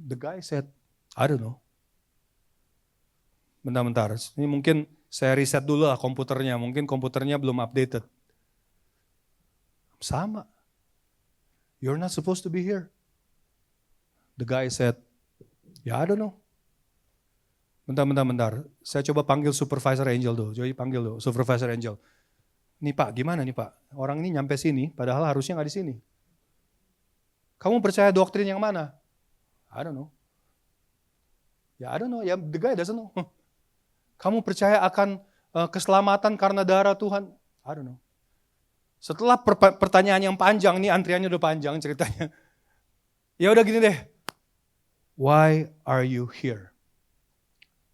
The guy said, I don't know. Bentar. Ini mungkin saya riset dulu lah komputernya. Mungkin komputernya belum updated. Sama. You're not supposed to be here. The guy said, Ya, I don't know. Bentar. Saya coba panggil supervisor angel tuh. Joy panggil tuh, supervisor angel. Nih Pak, gimana nih Pak? Orang ini nyampe sini, padahal harusnya nggak di sini. Kamu percaya doktrin yang mana? I don't know. Ya, I don't know. Ya, the guy doesn't know. Kamu percaya akan keselamatan karena darah Tuhan? I don't know. Setelah pertanyaan yang panjang, nih antriannya udah panjang ceritanya. Ya udah gini deh. Why are you here?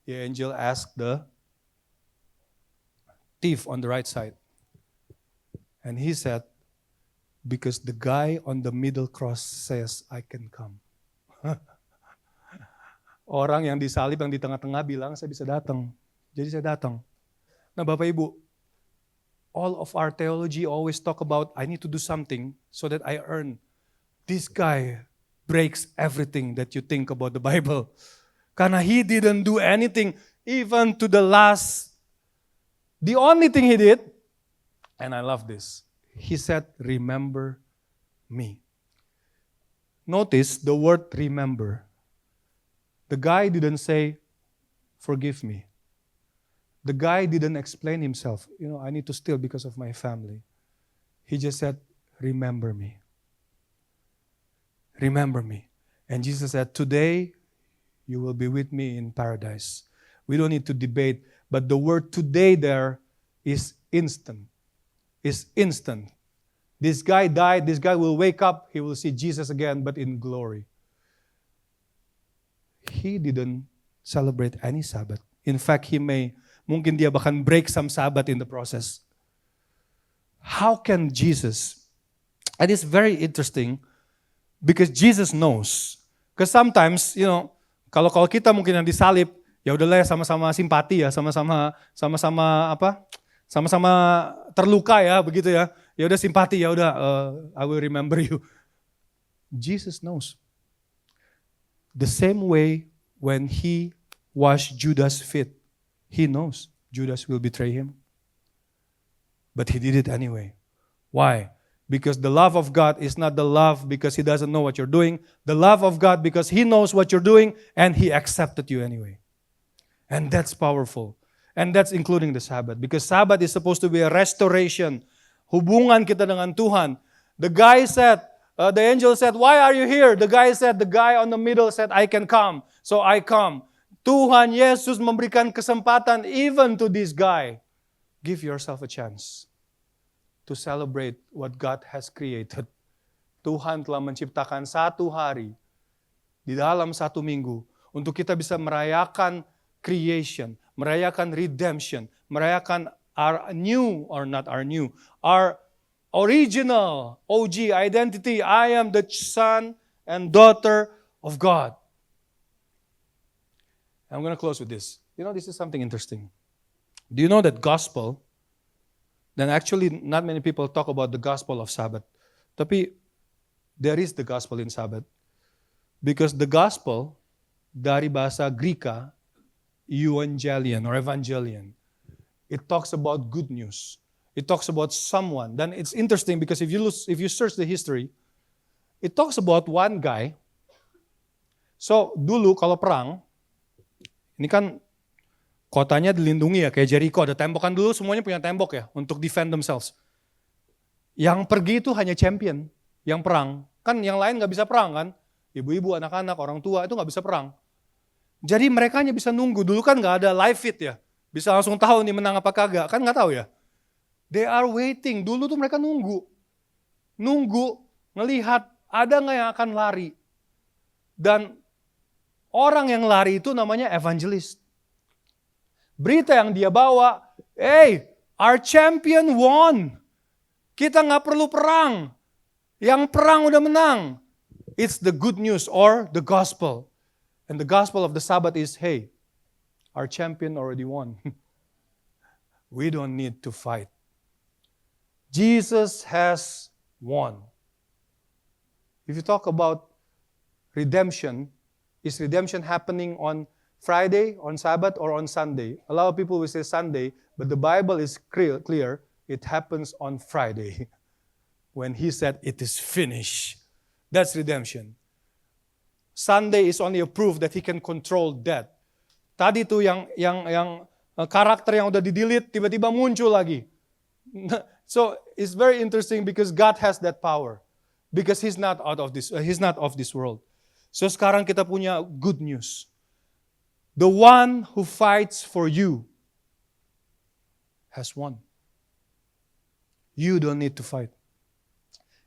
The angel asked the thief on the right side. And he said, because the guy on the middle cross says, I can come. Orang yang disalib yang di tengah-tengah bilang, saya bisa datang. Jadi saya datang. Nah Bapak Ibu, all of our theology always talk about, I need to do something so that I earn. This guy breaks everything that you think about the Bible. Karena he didn't do anything, even to the last. The only thing he did, and I love this, he said, remember me. Notice the word remember. The guy didn't say, forgive me. The guy didn't explain himself. I need to steal because of my family. He just said, remember me. Remember me. And Jesus said, today you will be with me in paradise. We don't need to debate, but the word today there is instant. It's instant. This guy died, this guy will wake up, he will see Jesus again, but in glory. He didn't celebrate any Sabbath. In fact, mungkin dia bahkan break some Sabbath in the process. How can Jesus? And it's very interesting because Jesus knows. Because sometimes, kalau kita mungkin yang disalib, ya udahlah ya sama-sama simpati ya, sama-sama terluka ya, begitu ya. Ya udah simpati, ya udah I will remember you. Jesus knows. The same way when he washed Judas' feet, he knows Judas will betray him. But he did it anyway. Why? Because the love of God is not the love because he doesn't know what you're doing. The love of God because he knows what you're doing and he accepted you anyway. And that's powerful. And that's including the Sabbath. Because Sabbath is supposed to be a restoration. Hubungan kita dengan Tuhan. The guy said, the angel said, why are you here? The guy on the middle said, I can come. So I come. Tuhan Yesus memberikan kesempatan even to this guy. Give yourself a chance to celebrate what God has created. Tuhan telah menciptakan satu hari di dalam satu minggu untuk kita bisa merayakan creation, merayakan redemption, merayakan our original OG identity. I am the son and daughter of God. I'm going to close with this. This is something interesting. Do you know that gospel? Then actually, not many people talk about the gospel of Sabbath. Tapi, there is the gospel in Sabbath. Because the gospel, dari bahasa Greka, evangelion or evangelion, it talks about good news. It talks about someone. Then it's interesting because if you search the history, it talks about one guy. So, dulu kalau perang, ini kan kotanya dilindungi ya, kayak Jericho. Ada tembok kan dulu, semuanya punya tembok ya, untuk defend themselves. Yang pergi itu hanya champion, yang perang. Kan yang lain gak bisa perang kan. Ibu-ibu, anak-anak, orang tua itu gak bisa perang. Jadi mereka hanya bisa nunggu. Dulu kan gak ada live feed ya. Bisa langsung tahu nih menang apa kagak. Kan gak tahu ya. They are waiting. Dulu tuh mereka nunggu. Nunggu, ngelihat ada gak yang akan lari. Dan orang yang lari itu namanya evangelist. Berita yang dia bawa, hey, our champion won. Kita gak perlu perang. Yang perang udah menang. It's the good news or the gospel. And the gospel of the Sabbath is, hey, our champion already won. We don't need to fight. Jesus has won. If you talk about redemption, is redemption happening on Friday, on Sabbath, or on Sunday? A lot of people will say Sunday, but the Bible is clear. It happens on Friday. When he said, it is finished. That's redemption. Sunday is only a proof that he can control death. Tadi tuh yang karakter yang udah di-delete tiba-tiba muncul lagi. So it's very interesting because God has that power. Because he's not of this world. So sekarang kita punya good news. The one who fights for you has won. You don't need to fight.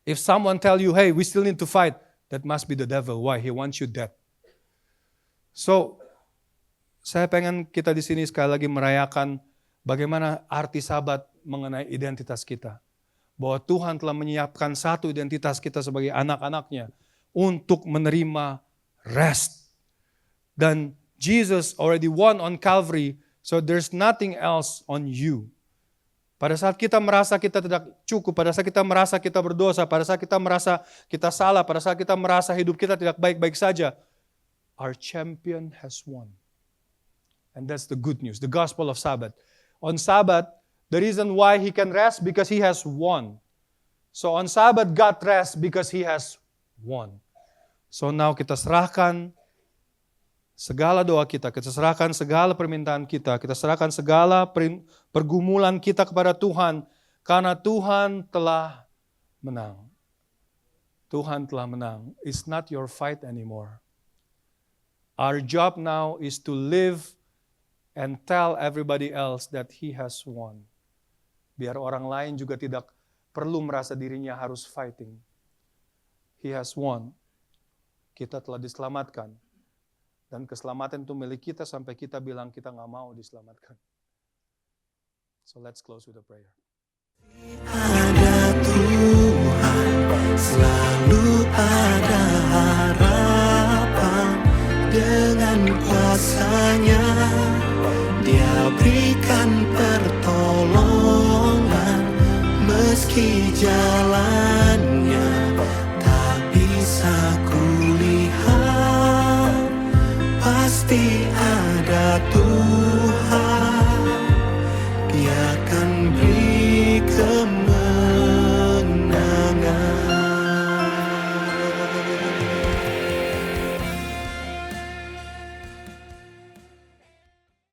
If someone tell you, hey, we still need to fight, that must be the devil. Why? He wants you dead. So, saya pengen kita di sini sekali lagi merayakan bagaimana arti Sabat mengenai identitas kita. Bahwa Tuhan telah menyiapkan satu identitas kita sebagai anak-anaknya untuk menerima rest. Dan Jesus already won on Calvary, so there's nothing else on you. Pada saat kita merasa kita tidak cukup, pada saat kita merasa kita berdosa, pada saat kita merasa kita salah, pada saat kita merasa hidup kita tidak baik-baik saja, our champion has won. And that's the good news, the gospel of Sabbath. On Sabbath, the reason why he can rest because he has won. So on Sabbath, God rests because he has won. So now kita serahkan segala doa kita serahkan segala permintaan kita serahkan segala pergumulan kita kepada Tuhan, karena Tuhan telah menang. Tuhan telah menang. It's not your fight anymore. Our job now is to live and tell everybody else that he has won. Biar orang lain juga tidak perlu merasa dirinya harus fighting. He has won. Kita telah diselamatkan. Dan keselamatan itu milik kita sampai kita bilang kita nggak mau diselamatkan. So let's close with a prayer. Ada Tuhan, selalu ada harapan. Dengan kuasa-Nya, Dia berikan pertolongan. Meski jalannya tak bisa kulihat, pasti ada Tuhan.